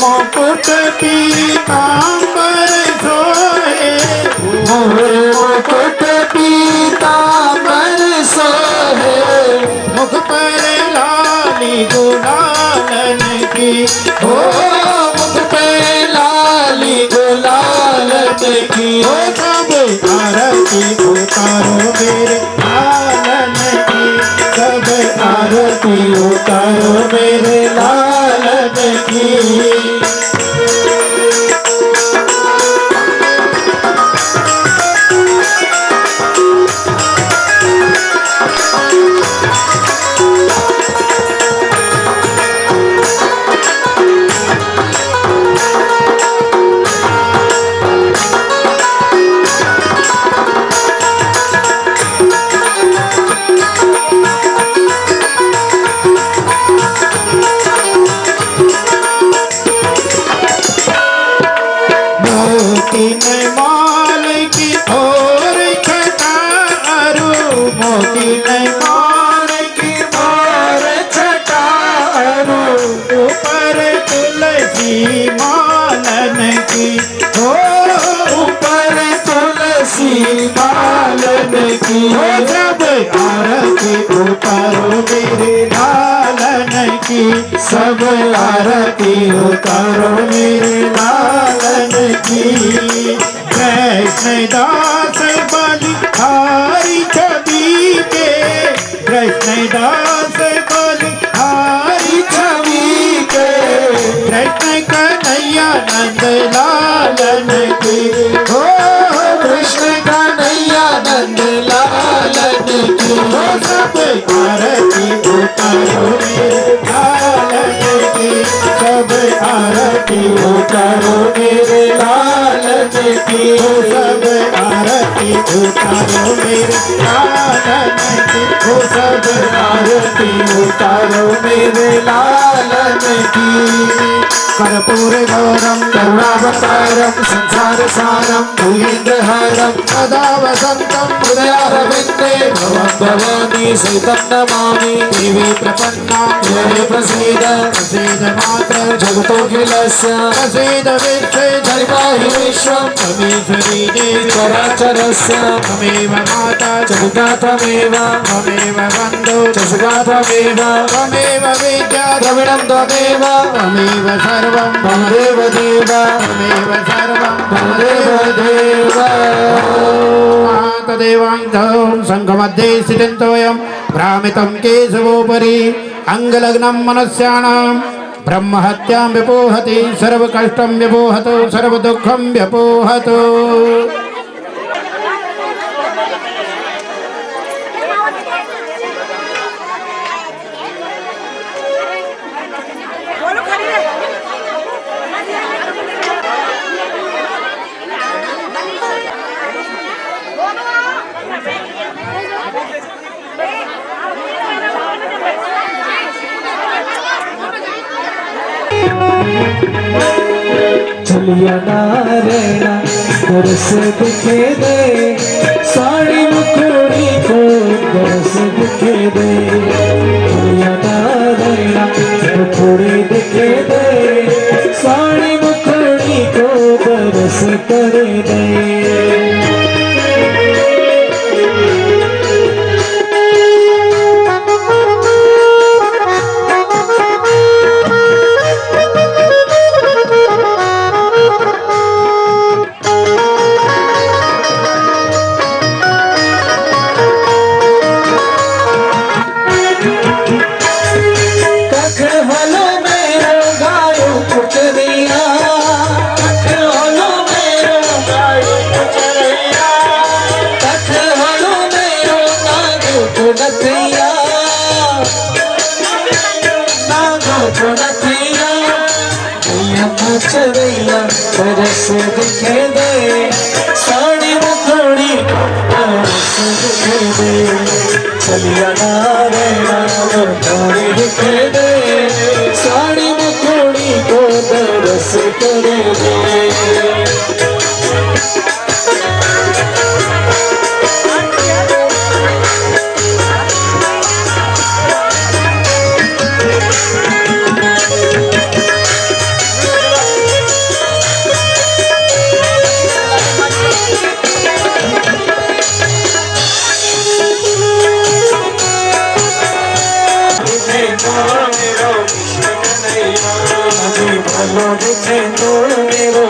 मुकुट पीतांबर सोहे मोर मुकुट पीतांबर सोहे मुख पर लाली गुलालन की हो मुख पर लाली गुलालन की ओ सब आरती उतारो मेरे लालन की, सब आरती उतारो मेरे लालन की। सब आरती उतारो मेरे लालन की। कृष्ण दास बलिहारी छवि के, कृष्ण दास बलिहारी छवि के, कृष्ण कन्हैया नंद लालन की। हो कृष्ण कन्हैया नंद लालन की। हो सब आरती उतारो मेरे लालन की, सब आरती उतारो मेरे लालन की। हो सब आरती उतारो मेरे लालन की। हो सब आरती उतारो मेरे लालन की। कर्पूर गौरम करुणावतारम संसार सारम भुजगेन्द्रहारम सदा वसंतम हृदयारविंदे भवं भवानी सहितं नमामि। देवी प्रपन्ना देवी प्रसीद प्रसीद मात्र जगतोऽखिलस्य प्रसीद विश्वे जगदाहि विश्वं त्वमीश्वरी देवी चराचरस्य त्वमेव माता च पिता त्वमेव त्वमेव बन्धु च सखा त्वमेव त्वमेव विद्या द्रविणं त्वमेव त्वमेव सर्वं त्वमेव देव त्वमेव सर्वं त्वमेव देव। तदेवाङ्गं सङ्गमध्ये स्थितोऽयं भ्रामितं केशवोपरि अङ्गलग्नं मनुष्याणां ब्रह्महत्यां व्यपोहति सर्वकष्टं व्यपोहतु सर्वदुःखं व्यपोहतु।
चलिया नारायणा दरस दिखे दे, साड़ी मुखड़ी को दरस दिखे दे। चलिया नारायणा मुखड़ी दिखे दे, साड़ी मुखड़ी को दरस कर दे। चलैया तरस दिखे दे, साड़ी मुखड़ी को तरस दिखे दे। चलिया नारायणा मुखड़ी दिखे दे, साड़ी मुखड़ी को तरस कर दे।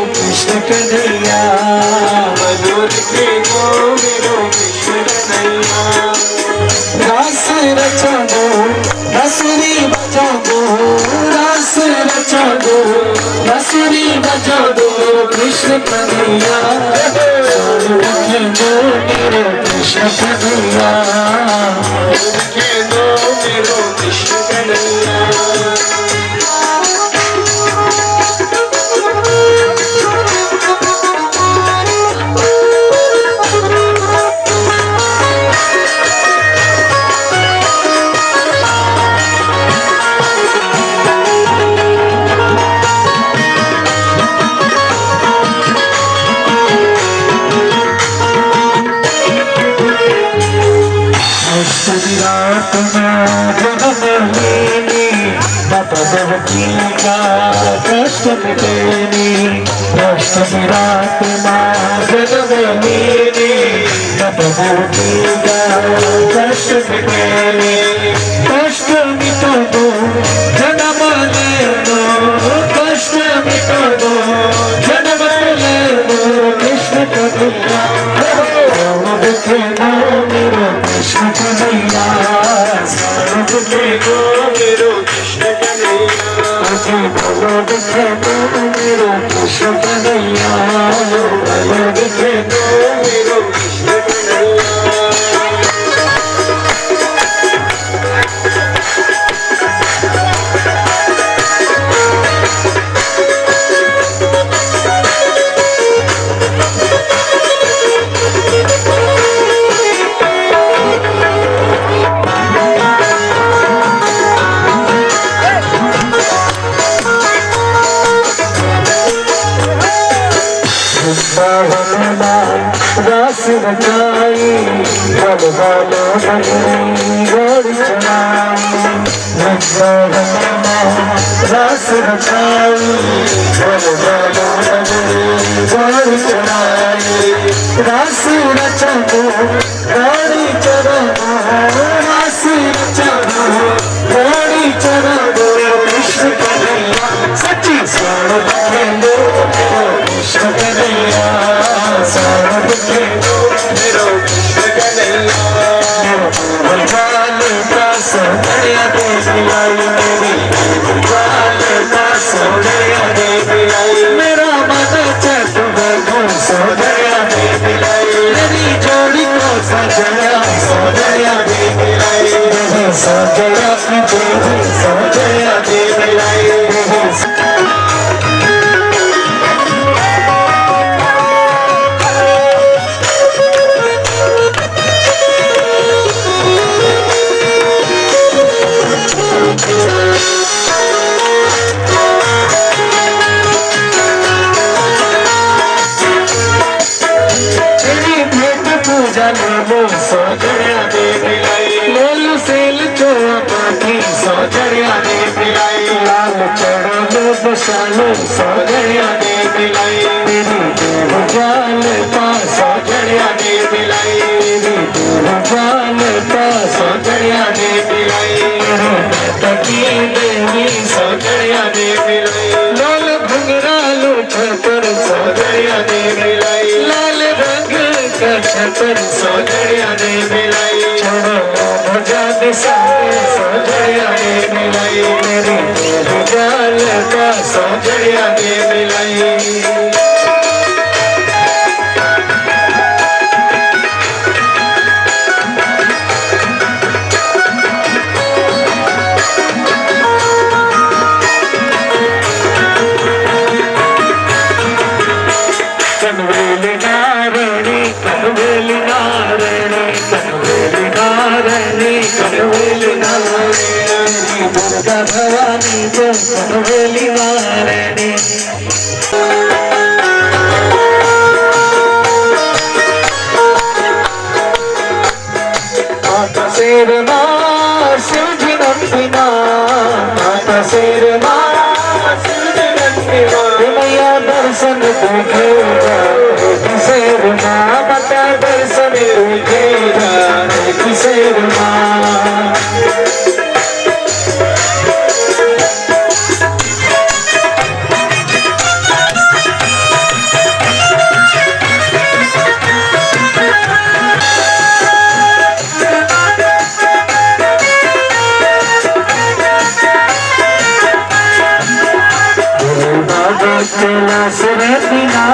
कृष्ण कन्हैया। देखे गो मेरो कृष्ण कन्हैया रास रचा दो बांसुरी बजा दो रास रचा दो बांसुरी बजा दो कृष्ण कन्हैया देखे दो मेरो कृष्ण कन्हैया देखे दो मेरो कृष्ण कन्हैया रात में जन्म लेनी माता देवकी का कष्ट मिटेनी अष्टमी रात में जन्म लेनी माता देवकी का कष्ट मिटेनी कष्ट मिटा दो जन्म ले दो कष्ट मिटा दो जन्म ले दो कृष्ण कन्हैया देखे दो मेरो कृष्ण कन्हैया देखे दो मेरो कृष्ण कन्हैया देखे दो मेरो कृष्ण कन्हैया देखे दो मेरो कृष्ण कन्हैया रास रचाई बल बालो गौरी चढ़ाई रास रचाई बल बालो गौरी चढ़ाई रास रचा दो गौरी चढ़ा रास रचा दो गौरी चढ़ा दो कृष्ण कन्हैया सच्ची स्वर्ण देखे दो कृष्ण कन्हैया स्वर्ण देखे दो मेरो कृष्ण कन्हैया भगवान का सौंदर्य देख लाई मेरी भगवान का सौंदर्य देख लाई मेरा मन चट बगो सौंदर्य देख लाई मेरी जोड़ी को सजया सौंदर्य देख लाई सौंदर्य सौंदर्य देख लाई सौंदर्या देख लाई लोलू सेल चोआ पाठी सौंदर्या देख लाई लाल चढ़ो बसालो सौंदर्या देख लाई तेरी देव जाल पा सौंदर्या देख लाई तेरी देव जाल पा सौंदर्या देख लाई तकी देवी सौंदर्या देख लाई लोल घुंघरालू छतर सौंदर्या देख लाई लाल रंग का छतर सौंदर्या देख लाई छोड़ो भजा दिशा सौंदर्या देख लाई मेरी जाल का सौंदर्या देख लाई कनवेली नारणी कनवेली नारणी कनवेली नारणी कनवेली नारणी दुर्गा भवानी जय कनवेली नारणी माता शेर मां शिवजी नंदिना माता शेर मां शिवजी नंदिना मैया दर्शन देखेगा शेर मां माता दर्शन देखेगा शेर मां
कैलाश रे बिना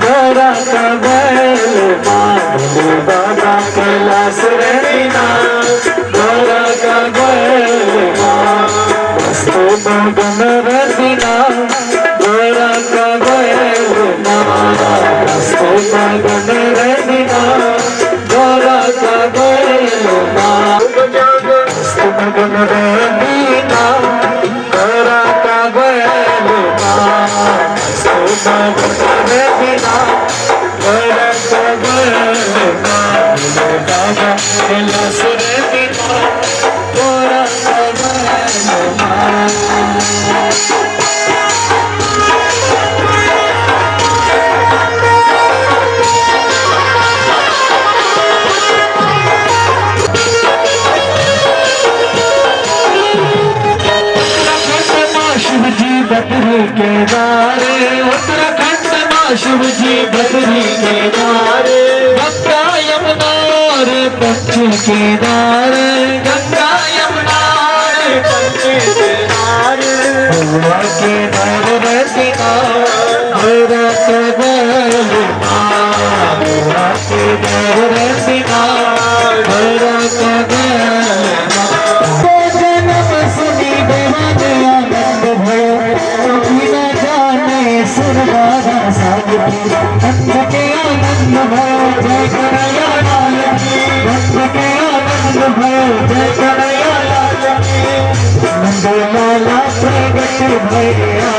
गौरा का बैल भोले बाबा कैलाश रे बिना गौरा का बैल तो मगन रे बिना गौरा का बैल तो मगन रे बिना गौरा का बैल मगन रे बिना गौरा का बैल मगन रे बिना गौरा का बैल बाबा कैलाश रे बिना गौरा का बैल शिव जी बद्री के नारे उत्तराखंड माँ शिव जी बद्री के नारे गंगा यमुना रे पंच के नारे गंगा यमुना रे पंच के नारे भोला के नारे बिना भोला के बैल भोला के नारे बिना भोला के बैल जन्म सुनी देवाने आनंद भयो न जाने सुरबाधा साग नंद के आनंद भयो जय कन्हैया लाल की नंद के आनंद भयो जय कन्हैया लाल की नंद लाला प्रगट भैया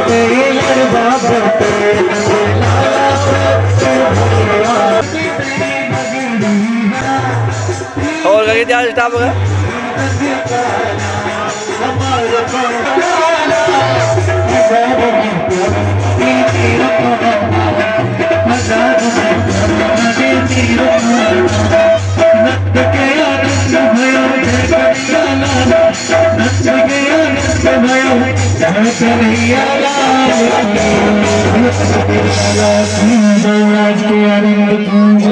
तेरे बाबा तेरे नंद लाला प्रगट भैया
और लगे थे आज स्टाफ है
के आनंद